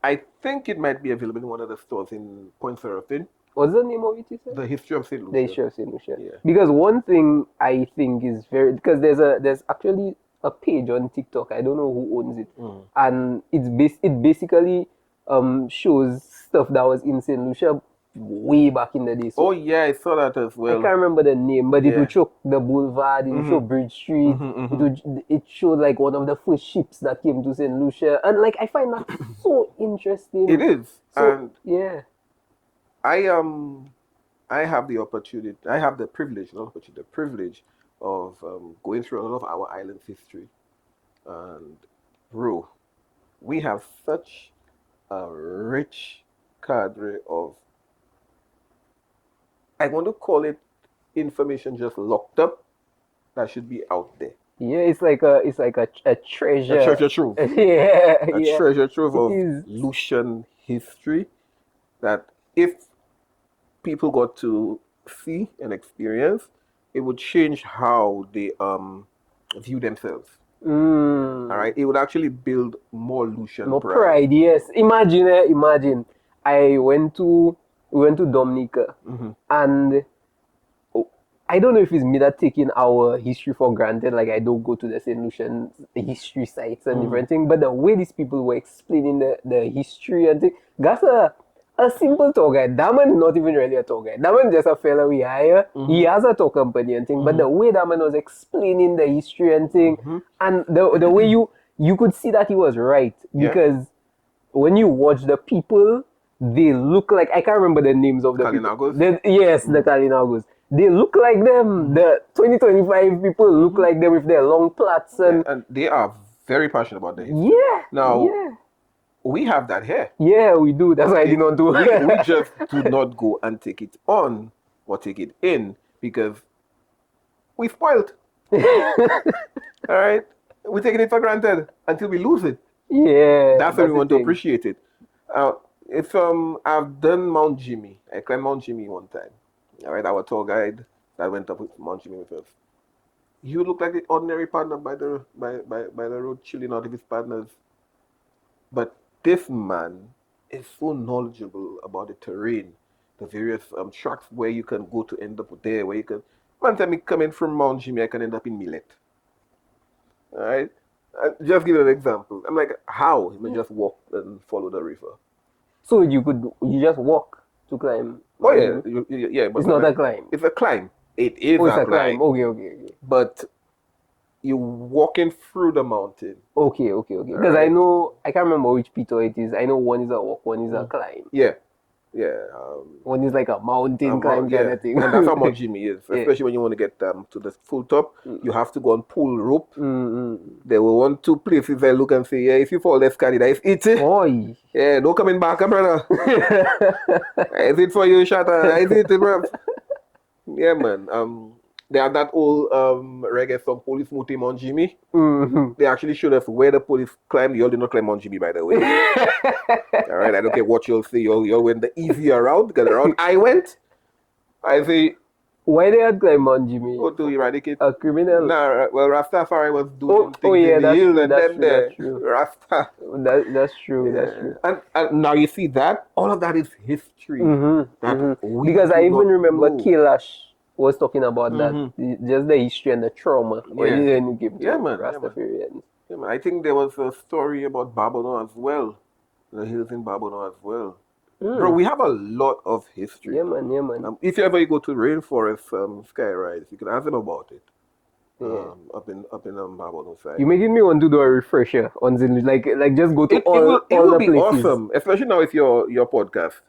I think it might be available in one of the stores in Point Seraphine. What's the name of it, you said? The History of St. Lucia. The History of St. Lucia. Yeah. Because one thing I think is very... Because there's actually a page on TikTok. I don't know who owns it. And it basically shows stuff that was in St. Lucia way back in the day. So oh, yeah, I saw that as well. I can't remember the name, but it would show the boulevard, it would show Bridge Street, it showed like one of the first ships that came to St. Lucia. And like, I find that so interesting. It is. So, and yeah. I have the opportunity, I have the privilege of going through a lot of our island's history. And bro, we have such a rich cadre of, I want to call it information just locked up that should be out there. Yeah, it's like a treasure. A treasure trove. Yeah, Treasure trove It of is. Lucian history that if people got to see and experience, it would change how they view themselves. All right, it would actually build more Lucian pride. Yes, imagine. We went to Dominica, and I don't know if it's me that taking our history for granted. Like, I don't go to the St. Lucian history sites and different things, but the way these people were explaining the history and things, that's a simple tour guide. That man is not even really a tour guide. That man just a fella we hire. He has a tour company and thing, but the way that man was explaining the history and thing, and the way you could see that he was right, because when you watch the people, they look like, I can't remember the names of the Kalinagos? people. Yes, the Kalinagos. They look like them. The 2025 people look like them with their long plaits and they are very passionate about the history. Yeah. Now, we have that here. Yeah, we do. That's why I did not do it. We just do not go and take it on or take it in because we spoiled. All right? we're taking it for granted until we lose it. Yeah, That's when we the want to thing. appreciate it. If I've done Mount Jimmy. I climbed Mount Jimmy one time. All right, our tour guide that went up with Mount Jimmy with us. You look like the ordinary partner by the road, chilling out with his partners. But this man is so knowledgeable about the terrain, the various tracks where you can go to end up there, where you can. One time, me coming from Mount Jimmy, I can end up in Millet. All right. Just give you an example. I'm like, how? You may just walk and follow the river. So you just walk to climb Oh Mount yeah, Jimmy? yeah, but It's not a climb. it's a climb. It is Oh, it's a a climb. climb, Okay. but you're walking through the mountain. Okay. Because I Alright. know I can't remember which Peter it is. I know one is a walk, one is a Mm. climb. Yeah. One is like a mountain climb kind of thing. And that's how Mount Jimmy is. Yeah. Especially when you want to get to the full top, you have to go on pull rope. Mm. There were 1-2 places I look and say, yeah, if you fall there, Scady, that is it. Oi. Yeah, no coming back, brother. Is it for you, Shatter? Is it, bro? Yeah, man. They had that old reggae song, Police Muti Mount Jimmy. Mhm. They actually showed us where the police climbed. You all did not climb Mount Jimmy, by the way. All right, I don't care what you'll say. You all went the easier route, because the route I went, I say, Why they had climb Mount Jimmy? go to eradicate. A criminal? Nah, well, Rastafari was doing things yeah, in the that's hill true, and that's them true, there. that's true. Rasta. That's true. That's true. And now you see that, all of that is history. That we Because I do even not remember know. Kailash was talking about Mhm. that, just the history and the trauma when Yeah. you came to Yeah, man. Rastafarians. Yeah, man. I think there was a story about Babylon as well. The hills in Babylon as well. Bro, we have a lot of history. Yeah, man. If you ever go to Rainforest Sky Rides, you can ask them about it. Yeah. Up in Babylon side. You making me want to do a refresher on Zen, like just go to It all will the be places. awesome, especially now with your podcast.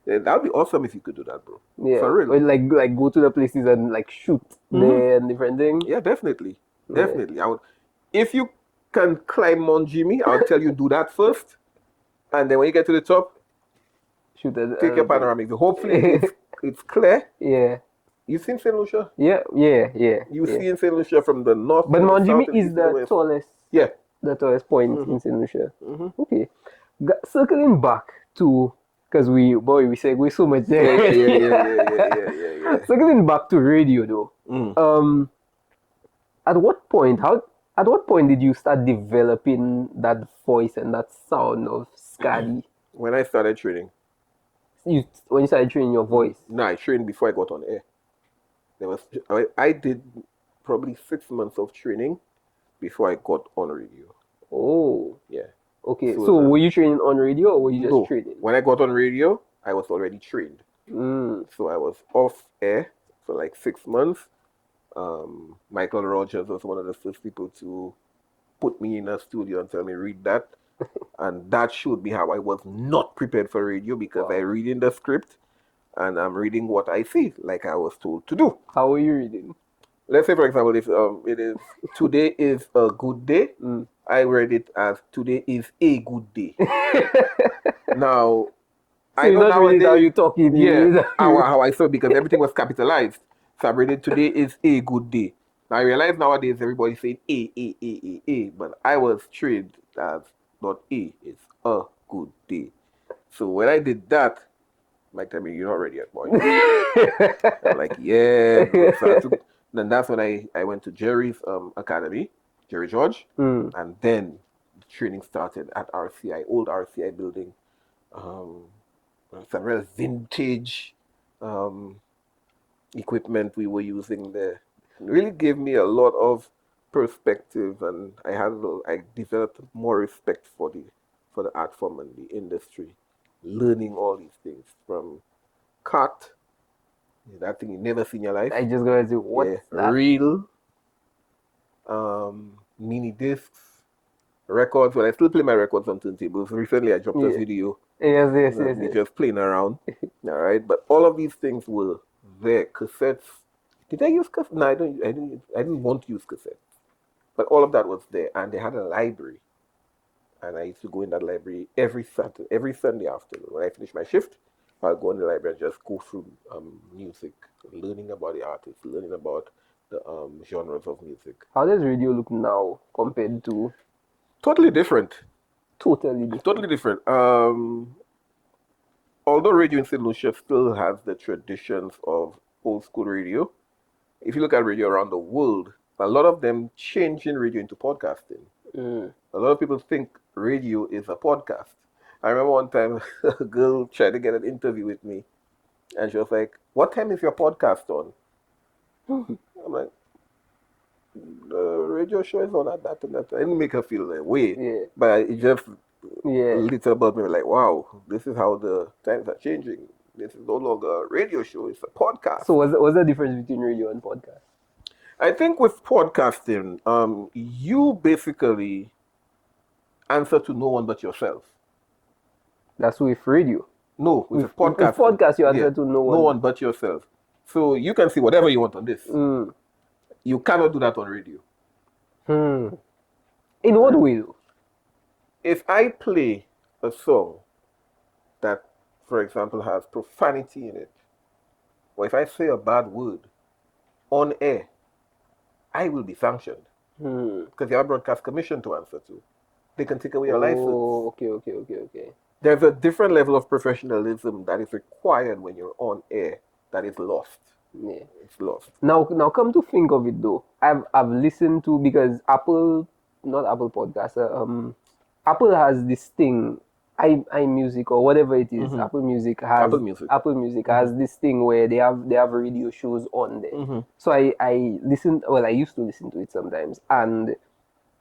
Yeah, that'd be awesome if you could do that, bro. Yeah, For real. or like go to the places and like shoot there and different things. Yeah, definitely. Yeah. Definitely. I would, if you can climb Mount Jimmy, I'll tell you do that first. And then when you get to the top, Shoot at take your panoramic. Hopefully it's clear. Yeah. You seen St. Lucia? Yeah. You see in St. Lucia from the north. But to the Mount Jimmy south, and is east to the the west. tallest. Yeah. The tallest point in St. Lucia. Okay. Circling back to, because we say we so much there. Yeah. Circling back to radio though. At what point did you start developing that voice and that sound of Scady? When I started training. When you started training your voice? No, I trained before I got on air. I did probably 6 months of training before I got on radio. Oh. Yeah. Okay. So were you training on radio or were you just training? When I got on radio, I was already trained. So I was off air for like 6 months. Michael Rogers was one of the first people to put me in a studio and tell me read that. And that showed me how I was not prepared for radio, because I read in the script and I'm reading what I see, like I was told to do. How were you reading? Let's say, for example, if it is today is a good day, I read it as today is a good day. Now, So you're not reading how you talking. Yeah, how I saw, because everything was capitalized. So I read it, today is a good day. Now I realize nowadays everybody's saying a, but I was trained as not a, it's a good day. So when I did that, Mike told me, you're not ready yet, boy. I'm like, yeah. Bro. So then that's when I went to Jerry's academy, Jerry George, and then the training started at RCI, old RCI building. It's a real vintage equipment we were using there. It really gave me a lot of perspective, and I developed more respect for the art form and the industry, learning all these things from cut, that thing you never seen in your life. I just gotta do what's that? Reel, mini discs, records. Well, I still play my records on turntables. Recently I dropped a video. Yes. Me just playing around. All right, but all of these things were there. Cassettes. Did I use cassettes? No, I didn't want to use cassettes. But all of that was there, and they had a library, and I used to go in that library every Sunday afternoon. When I finish my shift, I'll go in the library and just go through music, learning about the artists, learning about the genres of music. How does radio look now compared to Totally different. totally different? Totally different. Although radio in St. Lucia still has the traditions of old school radio, if you look at radio around the world, a lot of them changing radio into podcasting. Mm. A lot of people think radio is a podcast. I remember one time a girl tried to get an interview with me, and she was like, "What time is your podcast on?" I'm like, "The radio show is on at that and that." I didn't make her feel that way, Yeah. but it just Yeah. lit about me like, wow, this is how the times are changing. This is no longer a radio show, it's a podcast. So what's the difference between radio and podcast? I think with podcasting, you basically answer to no one but yourself. That's with radio. No, with podcast. With podcast, you answer to no one. No one but yourself. So you can see whatever you want on this. Mm. You cannot do that on radio. In what way though? If I play a song that, for example, has profanity in it, or if I say a bad word on air, I will be sanctioned because you have a broadcast commission to answer to. They can take away your license. Oh, okay. There's a different level of professionalism that is required when you're on air that is lost. Yeah. It's lost. Now come to think of it though, I've listened to, because not Apple Podcasts, Apple has this thing, iMusic or whatever it is. Apple Music has this thing where they have radio shows on there. So I listened. Well, I used to listen to it sometimes, and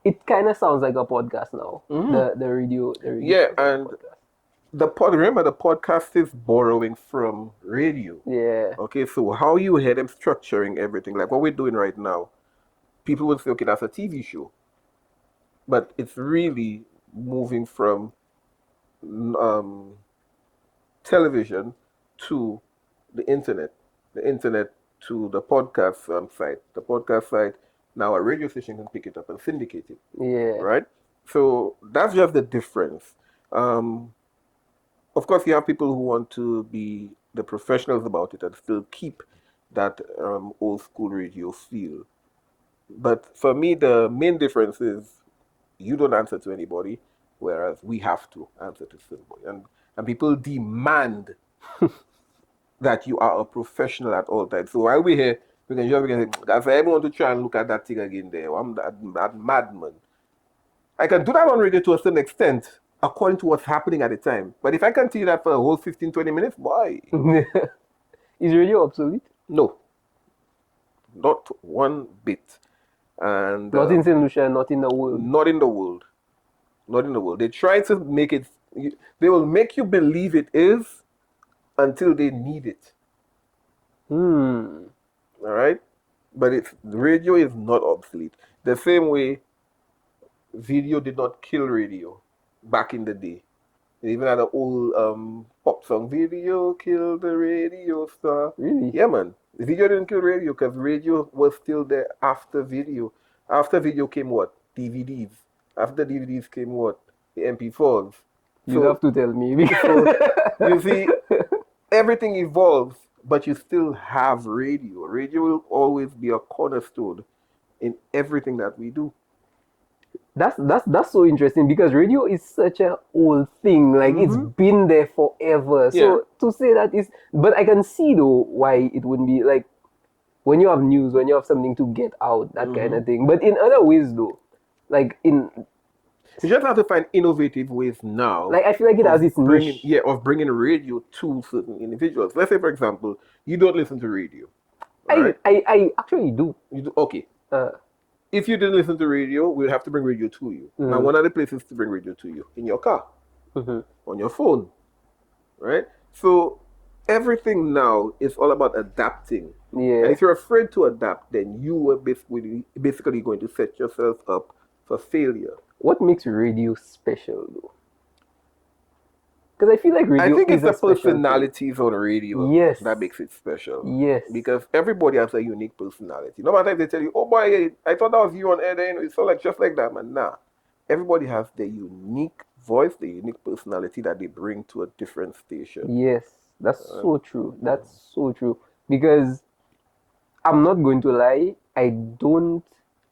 it kind of sounds like a podcast now. The radio. Yeah, and remember the podcast is borrowing from radio. Yeah. Okay, so how you hear them structuring everything, like what we're doing right now, people will say, okay, that's a TV show, but it's really moving from television to the internet to the podcast site. The podcast site, now a radio station can pick it up and syndicate it. Yeah. Right? So that's just the difference. Of course, you have people who want to be the professionals about it and still keep that old school radio feel. But for me, the main difference is you don't answer to anybody, whereas we have to answer to somebody. And people demand that you are a professional at all times. So while we're here, we can say, if I ever want to try and look at that thing again there, I'm that madman. I can do that on radio to a certain extent, according to what's happening at the time. But if I continue that for a whole 15, 20 minutes, why? Is radio obsolete? No. Not one bit. And not in St. Lucia, not in the world. Not in the world. Not in the world. They try to make it, they will make you believe it is until they need it. All right? But radio is not obsolete. The same way video did not kill radio back in the day. They even had an old pop song, "Video killed the radio star." Really? Yeah, man. The video didn't kill radio because radio was still there after video. After video came what? DVDs. After DVDs came what? The MP4s. You have to tell me. So, you see, everything evolves, but you still have radio. Radio will always be a cornerstone in everything that we do. That's so interesting, because radio is such an old thing. Like it's been there forever. So to say that is, but I can see though why it wouldn't be, like when you have news, when you have something to get out, that kind of thing. But in other ways though, like you just have to find innovative ways now. Like I feel like it has its niche. Of bringing radio to certain individuals. Let's say, for example, you don't listen to radio. Right? I actually do. You do? Okay. If you didn't listen to radio, we'd have to bring radio to you. Now, one of the places to bring radio to you, in your car, on your phone, right? So everything now is all about adapting. Yeah. And if you're afraid to adapt, then you are basically going to set yourself up for failure. What makes radio special though? Because I feel like radio, I think it's the special personalities on the radio that makes it special. Yes. Because everybody has a unique personality. No matter if they tell you, "Oh boy, I thought that was you on air," then it's so like just like that, man. Nah. Everybody has their unique voice, their unique personality that they bring to a different station. Yes. That's so true. That's so true. Because I'm not going to lie, I don't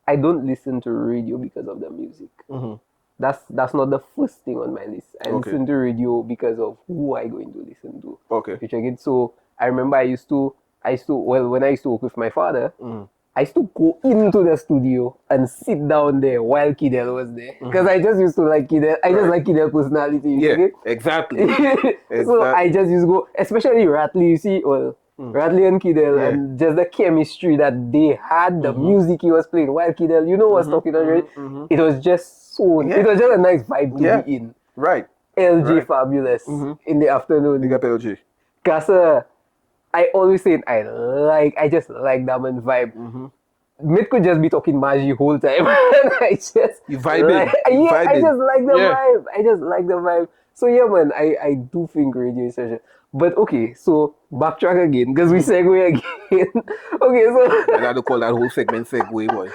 I don't listen to radio because of the music. Mm-hmm. That's not the first thing on my list. I Okay. listen to radio because of who I going to listen to. Okay. You check it. So I remember when I used to work with my father, Mm-hmm. I used to go into the studio and sit down there while Kendell was there. Because I just used to like Kendell. I just Right. like Kendell's personality. You Yeah, check it? exactly. So I Exactly. just used to go, especially Ratley, you see, well, Ratley and Kendell, Yeah. and just the chemistry that they had, the music he was playing while Kendell, was talking on it. It was just so, Yeah. it was just a nice vibe to Yeah. be in. Right. LG Right. Fabulous in the afternoon. Big up LG. Because I always say I just like that man vibe. Mate could just be talking Maji whole time. And I just You vibing. like, You yeah, I vibing. just like the Yeah. vibe. I just like the vibe. So yeah, man, I do think radio is such a. But okay, so backtrack again because we segue again. Okay, so I gotta call that whole segment segue, boy.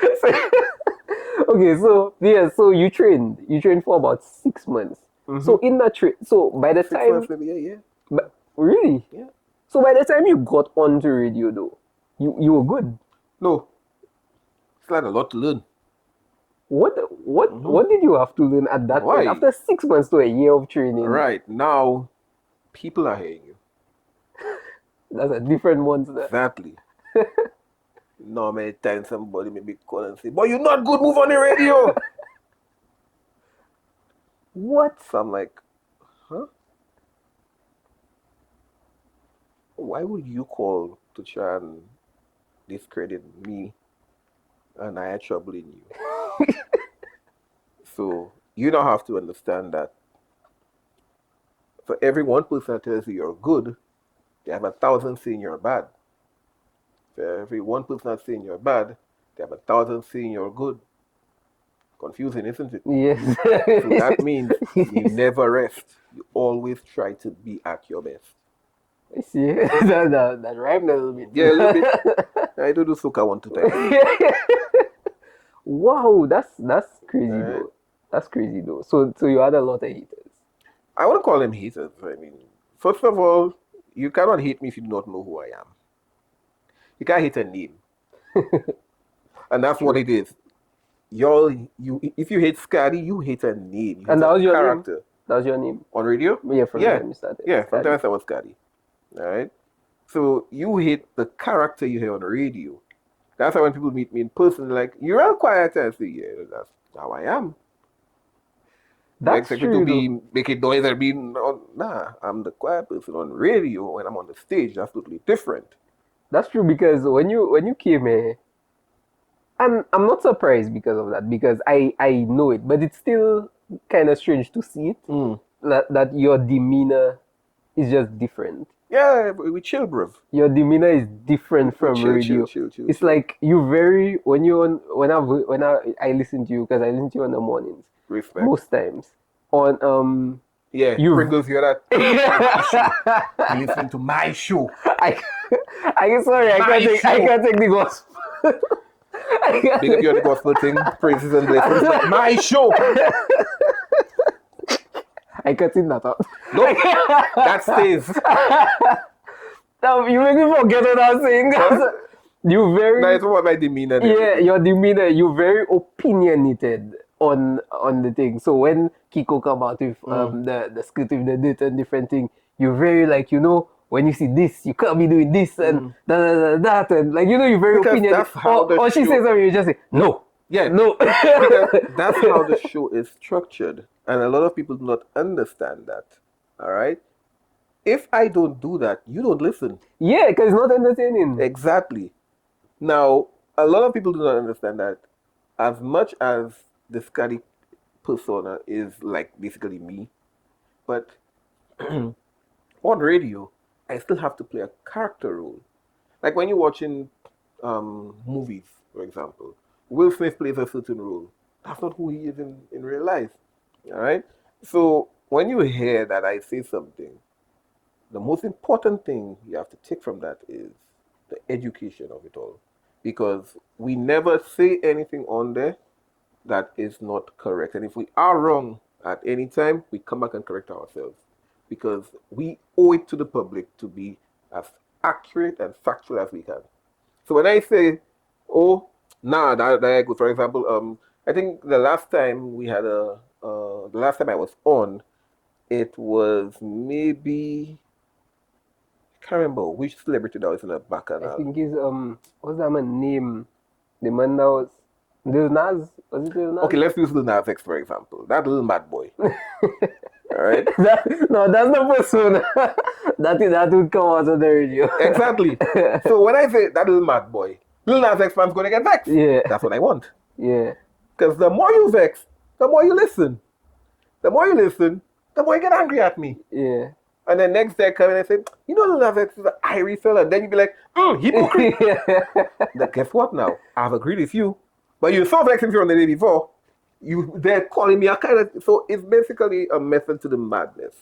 okay, so yeah, so you trained for about 6 months. So in that so by the 6 time, months, maybe. Yeah. but really, Yeah. so by the time you got onto radio though, you were good. No. It's like a lot to learn. What did you have to learn at that point Why? after 6 months to a year of training? Right. Now, people are hearing you. That's a different monster. Exactly. No, many times somebody may be calling and say, "Boy, you're not good, move on the radio." What? So I'm like, huh? Why would you call to try and discredit me and I had trouble in you? So you don't have to understand that for every one person that tells you you're good, they have 1,000 saying you're bad. For every one person that's saying you're bad, they have 1,000 saying you're good. Confusing, isn't it? Yes. So that means you never rest. You always try to be at your best. I see. that rhymed a little bit. Yeah, a little bit. I do soca 1 2 times. Wow, that's crazy Right. though. That's crazy though. So you had a lot of haters. I wouldn't call them haters. I mean, first of all, you cannot hate me if you do not know who I am. You can't hate a name. And that's what it is. If you hate Scady, you hate a name. You hate And that a was your character. name? That was your name? On radio? Yeah, from the Yeah. time you started. Yeah, Scady. sometimes I was Scady. Alright? So you hate the character you hear on the radio. That's why when people meet me in person, they're like, "You're real quiet." I say, "Yeah, that's how I am." That's Expect me true to though. be making noise or being nah. I'm the quiet person on radio. When I'm on the stage, that's totally different. That's true because when you came here, and I'm not surprised because of that because I know it, but it's still kind of strange to see it that your demeanor is just different. Yeah, we chill, bruv. Your demeanor is different from chill, radio. chill. It's like you very when you on when I listen to you because I listen to you on the mornings Respect. most times on Yeah, you- Pringles, you hear that? I You listen to my show. I sorry I can't take the gospel. Big up you on the gospel thing, praises and blessings. But my show. I cutting that out. Nope, that stays. Now, you make me forget what I was saying. You very Now it's about my demeanor. and yeah, everything. your demeanor. You very opinionated on the thing. So when Kiko come out with the script with the date and different thing, you're very like when you see this, you can't be doing this and that and like you're very Because opinionated. that's how the Or she show- says something, you just say no. Yeah, No. because that's how the show is structured. And a lot of people do not understand that. All right? If I don't do that, you don't listen. Yeah, because it's not entertaining. Exactly. Now, a lot of people do not understand that as much as the Scady persona is like basically me, but on radio, I still have to play a character role. Like when you're watching movies, for example, Will Smith plays a certain role. That's not who he is in real life. All right? So when you hear that I say something, the most important thing you have to take from that is the education of it all. Because we never say anything on there that is not correct. And if we are wrong at any time, we come back and correct ourselves. Because we owe it to the public to be as accurate and factual as we can. So when I say, oh, Nah, that good. For example, I think the last time we had the last time I was on, it was maybe I can't remember which celebrity that was in the I bacchanal. think his what's that man name? The man that was Lil Nas? Was it Lil Nas? Okay, let's use Lil Nas X for example. That little mad boy. All right. No, that's the persona. that would come out of the radio. Exactly. So when I say that little mad boy, Lil Nas X fans gonna get vexed. Yeah. That's what I want. Yeah. Because the more you vex, the more you listen. The more you listen, the more you get angry at me. Yeah. And then next day I come in and say, you know, Lil Nas X is an Irish fella. And then you be like, hypocrite. Then guess what now? I've agreed with you. But you're so vexing from the day before. They're calling me a kind of. So it's basically a method to the madness.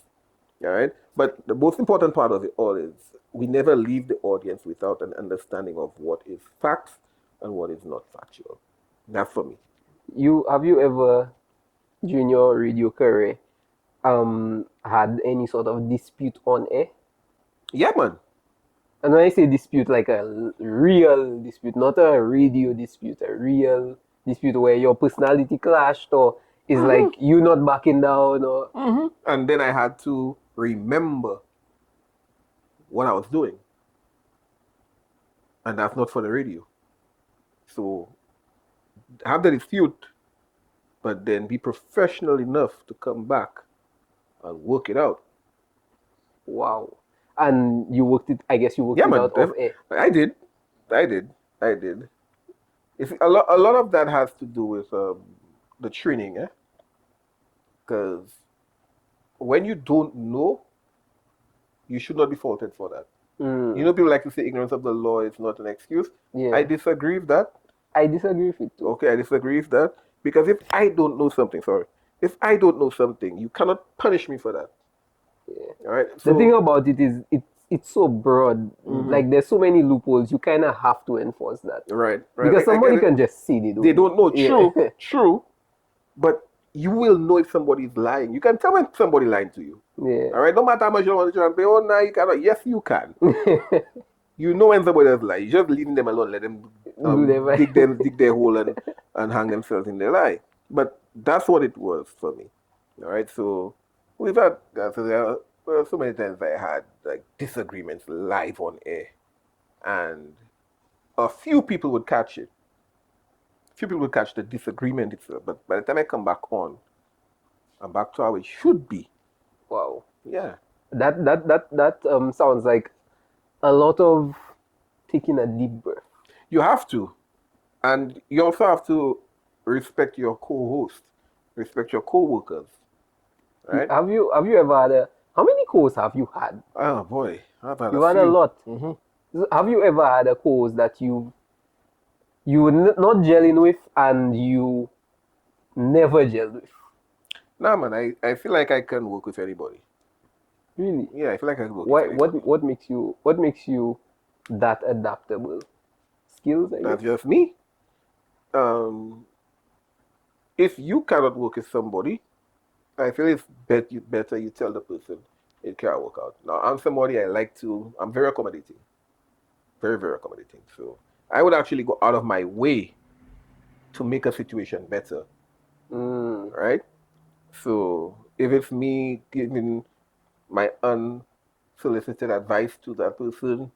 All right. But the most important part of it all is we never leave the audience without an understanding of what is facts and what is not factual. That's for me. Have you ever during your radio career had any sort of dispute on air? Yeah, man. And when I say dispute, like a real dispute, not a radio dispute, a real dispute where your personality clashed or is like you not backing down or And then I had to remember what I was doing. And that's not for the radio. So have the dispute, but then be professional enough to come back and work it out. wow. And you worked it, I guess you worked Yeah, it man. out off air. I did. It's a lot of that has to do with the training, eh? Because when you don't know, you should not be faulted for that. Mm. You know, people like to say ignorance of the law is not an excuse. Yeah. I disagree with that. I disagree with it too. Okay, I disagree with that. Because if I don't know something, you cannot punish me for that. Yeah. All right. The thing about it is it's so broad. Like there's so many loopholes. You kind of have to enforce that. Right. Because somebody can just see they don't know. Yeah. True. But you will know if somebody's lying. You can tell when somebody lying to you. Yeah. All right. No matter how much you want to try and say, oh, no, you cannot. Yes, you can. You know when somebody else lies. You're just leaving them alone. Let them dig their hole and hang themselves in their lie. But that's what it was for me. All right. So we've had so many times I had like disagreements live on air, and a few people would catch it. Few people would catch the disagreement itself. But by the time I come back on, I'm back to how it should be. Wow. Yeah. That sounds like a lot of taking a deep breath. You have to. And you also have to respect your co-host, respect your co-workers. Right? Have you ever had how many co-hosts have you had? Oh boy, I've had You've had a lot. Have you ever had a co-host that you were not gelling with and you never gelled with? Nah, man, I feel like I can work with anybody. Really? Yeah, I feel like I can work with anybody. What makes you that adaptable? Skills, I guess? That's just me. If you cannot work with somebody, I feel it's better you tell the person it can't work out. Now, I'm somebody I'm very accommodating. Very, very accommodating. So I would actually go out of my way to make a situation better. Right? So if it's me giving my unsolicited advice to that person,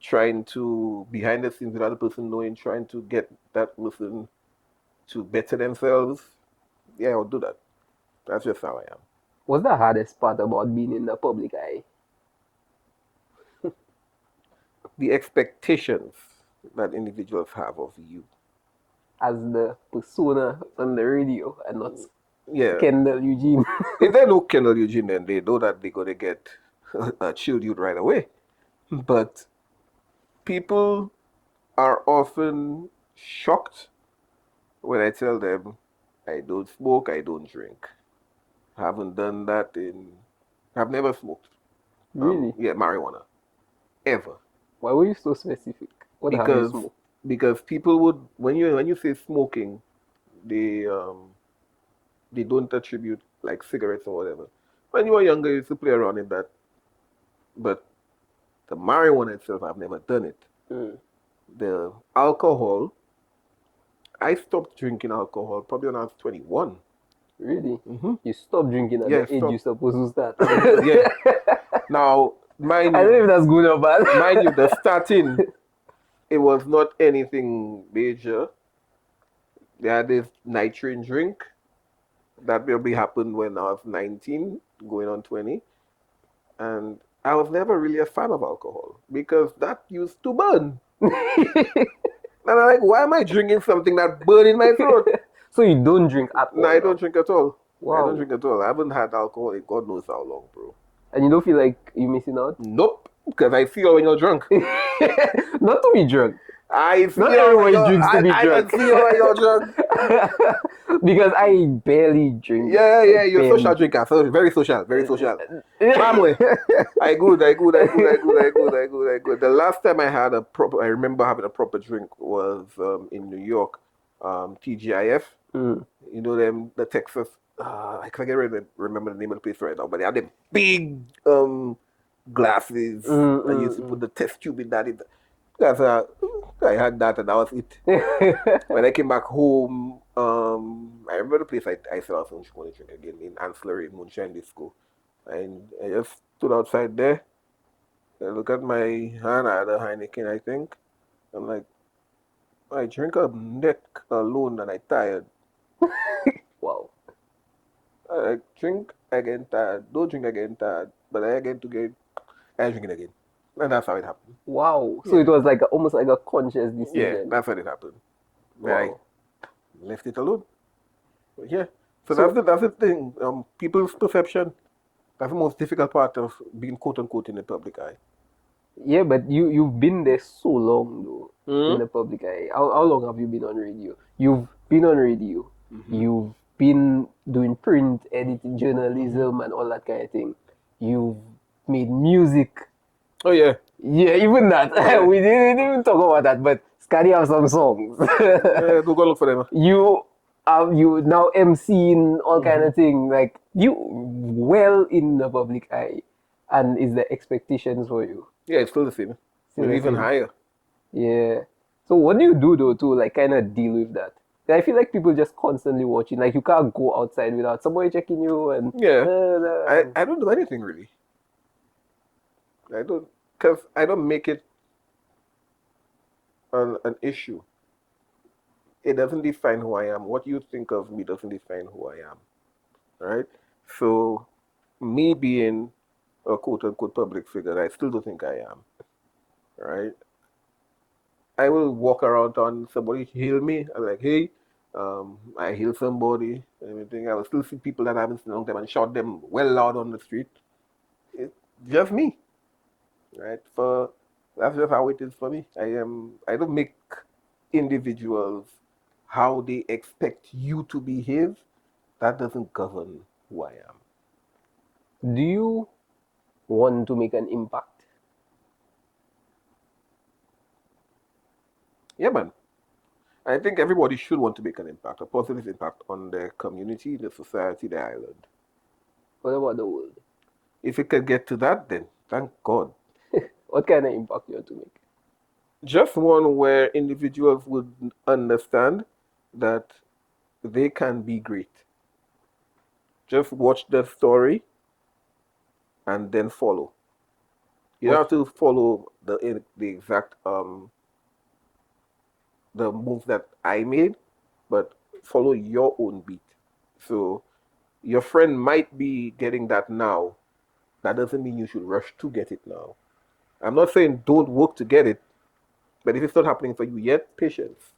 trying to, behind the scenes without the person knowing, trying to get that person to better themselves, yeah, I'll do that. That's just how I am. What's the hardest part about being in the public eye? The expectations that individuals have of you. As the persona on the radio and not Yeah. Kendell Eugene. If they know Kendell Eugene, then they know that they're going to get a chill dude right away. But people are often shocked when I tell them I don't smoke, I don't drink. Haven't done that I've never smoked. Really? Yeah, marijuana. Ever. Why were you so specific? What have you smoked? Because people would, when you say smoking, they don't attribute like cigarettes or whatever. When you were younger, you used to play around in that. But the marijuana itself, I've never done it. The alcohol, I stopped drinking alcohol probably when I was 21. Really? Mm-hmm. You stopped drinking at Yeah, the age you're supposed to start. Yeah. Now, mind I don't know you, if that's good or bad. the starting, it was not anything major. They had this nitrate drink that probably happened when I was 19, going on 20. And I was never really a fan of alcohol because that used to burn. And I'm like, why am I drinking something that burn in my throat? So you don't drink at all? No, I now? don't drink at all. I Wow. don't drink at all. I haven't had alcohol in God knows how long, bro. And you don't feel like you're missing out? Nope, because I feel when you're drunk. Not to be drunk. I feel Not when everyone you're, drinks to be I drunk. can feel when you're drunk. Because I barely drink. Yeah, you're a barely social drinker. So very social, very social. Family. I good. The last time I had I remember having a proper drink was in New York, TGIF. Mm. You know them, the Texas. I can't remember the name of the place right now, but they had them big glasses. I used to put the test tube in that. That's I had that and that was it. When I came back home, I remember the place I saw some going to drink again in Ancillary in Moonshine Disco. And I just stood outside there. I look at my hand, I had a Heineken, I think. I'm like, I drink a neck alone and I tired. Wow. I drink again tired. Don't drink again tired. But I again to get I drink it again. And that's how it happened. Wow. So it was like almost like a conscious decision. Yeah, that's how it happened. Wow. I left it alone. But yeah. So that's the thing. People's perception. That's the most difficult part of being quote unquote in the public eye. Yeah, but you've been there so long though in the public eye. How long have you been on radio? You've been on radio. You've been doing print, editing, journalism, and all that kind of thing. You've made music. Oh yeah. Yeah, even that. We didn't even talk about that, but Scady have some songs. Yeah, go look for them. You now MCing all kind of thing. Like you well in the public eye, and is the expectations for you? Yeah, it's still the same. Maybe even higher. Yeah. So what do you do though to like kind of deal with that? I feel like people just constantly watching. Like you can't go outside without somebody checking you and yeah. I don't do anything really. Because I don't make it an issue. It doesn't define who I am. What you think of me doesn't define who I am. Right? So, me being a quote-unquote public figure, I still don't think I am. Right? I will walk around on somebody heal me. I'm like, hey, I heal somebody and everything. I will still see people that I haven't seen in a long time and shout them well loud on the street. It's just me. Right? That's just how it is for me. I don't make individuals how they expect you to behave. That doesn't govern who I am. Do you want to make an impact? Yeah, man. I think everybody should want to make an impact, a positive impact on their community, the society, the island. What about the world? If it can get to that, then thank God. What kind of impact you want to make? Just one where individuals would understand that they can be great. Just watch the story and then follow. You don't have to follow the exact the move that I made, but follow your own beat. So your friend might be getting that now. That doesn't mean you should rush to get it now. I'm not saying don't work to get it, but if it's not happening for you yet, patience.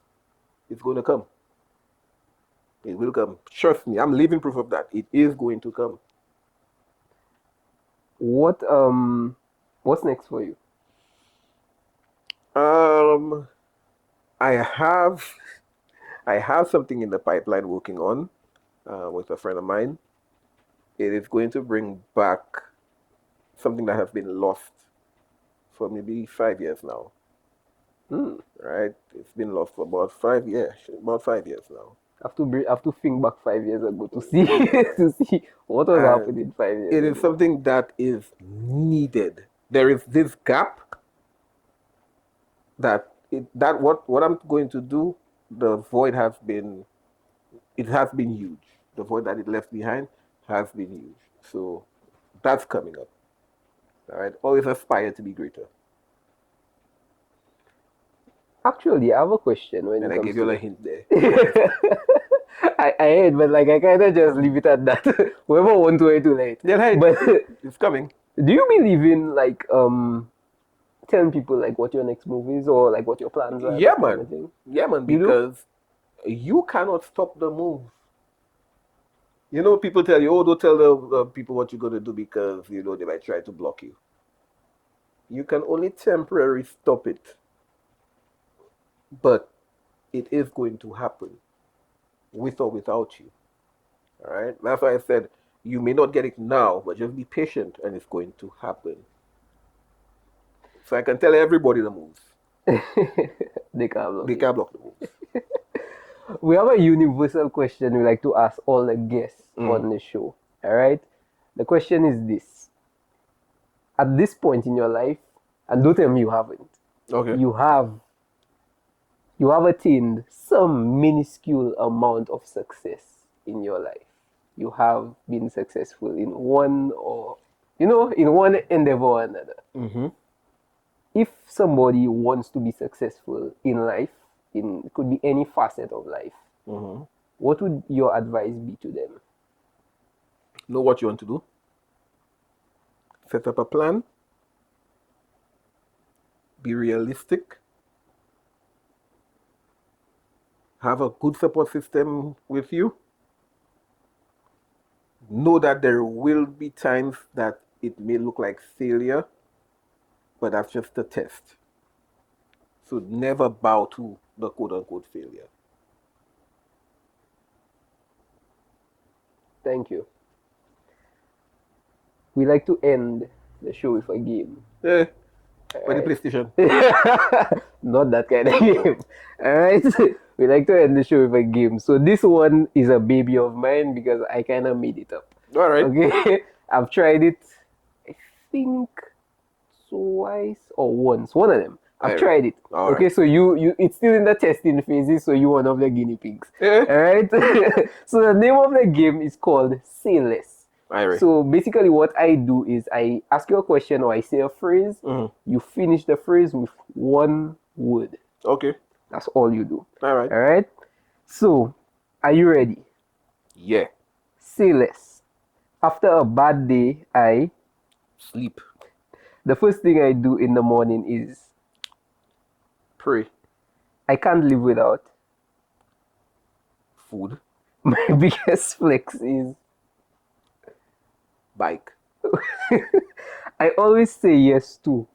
It's going to come. It will come. Trust me, I'm living proof of that. It is going to come. What's next for you? I have something in the pipeline working on with a friend of mine. It is going to bring back something that has been lost for maybe 5 years now. Right? It's been lost for about 5 years. About 5 years now. I have to think back 5 years ago to see to see what was happening 5 years It ago. is something that is needed. There is this gap that what I'm going to do the void has been huge. The void that it left behind has been huge. So that's coming up. All right. Always aspire to be greater. Actually, I have a question when And it I comes gave you to a hint there. I heard, but like I kind of just leave it at that. Whoever wants to wait too late. Yeah, hey, But it's coming. do you believe in like telling people like what your next move is or like what your plans are? Yeah, That kind man. of thing? Yeah, man. You do? Because you cannot stop the move. You know, people tell you, oh, don't tell the people what you're going to do because, you know, they might try to block you. You can only temporarily stop it. But it is going to happen with or without you. All right? That's why I said you may not get it now, but just be patient and it's going to happen. So I can tell everybody the moves. They can't block They it. can't block the moves. We have a universal question we like to ask all the guests on the show. All right? The question is this. At this point in your life, and don't tell me you haven't, Okay. you have attained some minuscule amount of success in your life. You have been successful in one or, in one endeavor or another. Mm-hmm. If somebody wants to be successful in life, it could be any facet of life, Mm-hmm. what would your advice be to them? Know what you want to do. Set up a plan. Be realistic. Have a good support system with you. Know that there will be times that it may look like failure, but that's just a test. So never bow to the quote-unquote failure. Thank you. We like to end the show with a game. Yeah. For the PlayStation. Not that kind of game. Alright? We like to end the show with a game. So this one is a baby of mine because I kind of made it up. All right. Okay? I've tried it, I think, twice or once. One of them. I've tried it. All Okay, right. so you it's still in the testing phases, so you're one of the guinea pigs. Yeah. Alright? So the name of the game is called Say Less. All right. So basically what I do is I ask you a question or I say a phrase, you finish the phrase with one word. Okay. That's all you do. All right. Alright? So, are you ready? Yeah. Say less. After a bad day, Sleep. the first thing I do in the morning is Pray. I can't live without. Food. My biggest flex is Bike. I always say yes to.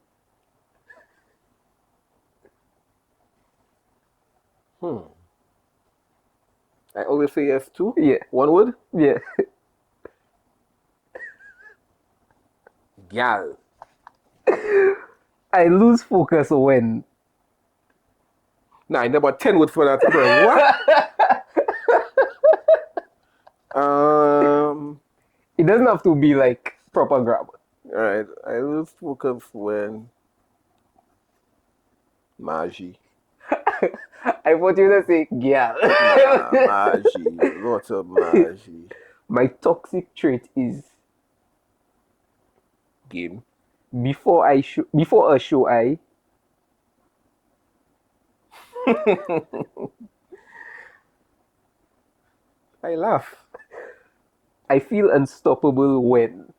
I always say yes to. Yeah. One word. Yeah. Gal. I lose focus when. Nah, I never 10 words for that. Bro. What? It doesn't have to be like proper grammar. All right. I lose focus when Magi. I want you to say gal. Magi. Lots of Magi. My toxic trait is Game. before a show I I laugh. I feel unstoppable when.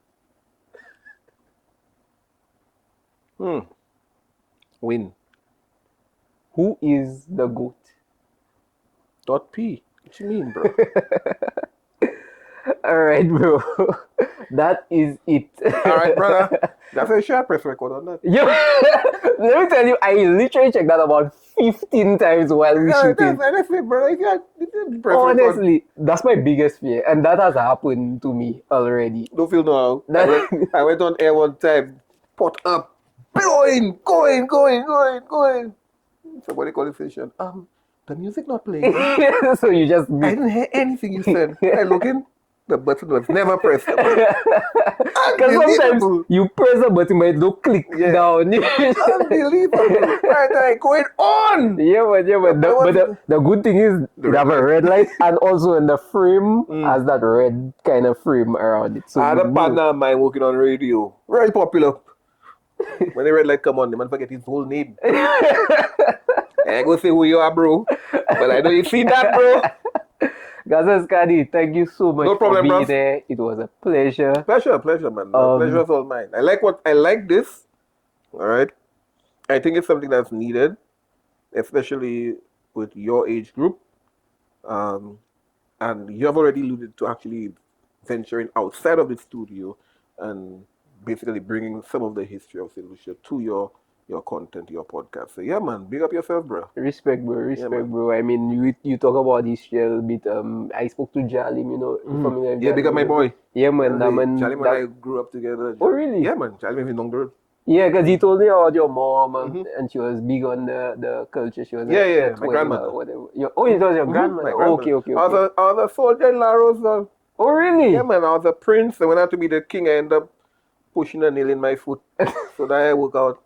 Win. Who is the goat? Dot P. What you mean, bro? Alright, bro. That is it. All right, brother. That's a sharp press record on that. Yo, let me tell you, I literally checked that about 15 times while we shooting. That's it, bro. Honestly, that's my biggest fear, and that has happened to me already. Don't feel no. That- I went on air one time. Pot up. Going. Somebody called the station. The music not playing. So you just I didn't hear anything you said. I looking. The button was never pressed. Because sometimes you press a button, but it don't click down. Unbelievable. Right, going on. Yeah, but the good thing is it have a red light, and also in the frame has that red kind of frame around it. So I had a partner of mine working on radio, very popular. When the red light come on, the man forget his whole name. I go say who you are, bro. But I know you see that, bro. Gaza Scady, thank you so much for being there. It was a pleasure. Pleasure, man. Pleasure is all mine. I like this. All right. I think it's something that's needed, especially with your age group. And you have already alluded to actually venturing outside of the studio and basically bringing some of the history of St. Lucia to your content, your podcast. So yeah, man, big up yourself, bro. Respect, bro. I mean, you talk about history a little bit. I spoke to Jalim, Big up my boy. Yeah, man. Jalim and I grew up together. Oh, really? Yeah, man. Jalim is down the road. Yeah, because he told me about your mom, and she was big on the culture. She was my grandmother. Whatever. It was your grandmother. Okay. I was a soldier in La Rosa. Oh, really? Yeah, man. I was a prince. And when I had to be the king, I ended up pushing a nail in my foot. So that I work out.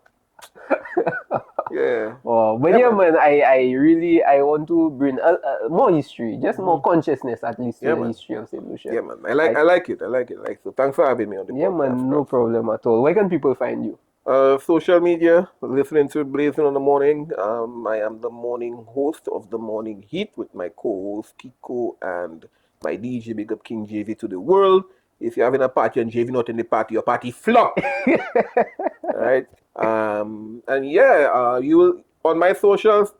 Yeah. Oh, but man, I want to bring more history, just more consciousness at least to the history of St. Lucia. Yeah, man. I like it. So thanks for having me on the podcast. Yeah, man. No problem at all. Where can people find you? Social media, listening to Blazing on the Morning. I am the morning host of the Morning Heat with my co-host Kiko and my DJ, Big Up King JV to the world. If you're having a party and JV not in the party, your party flop. Right? And you will, on my socials,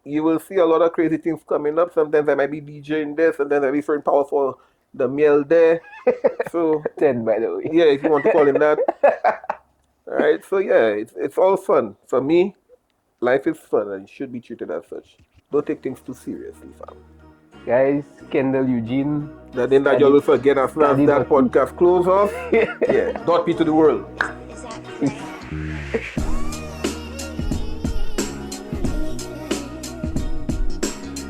you will see a lot of crazy things coming up. Sometimes I might be DJing there, sometimes I be throwing power for the meal there. So 10, by the way. Yeah, if you want to call him that. All right, so yeah, it's all fun. For me, life is fun and it should be treated as such. Don't take things too seriously, fam. Guys, Kendell Eugene. That then that you will forget as soon as that podcast closes off. Yeah, Dot P to the world. Exactly.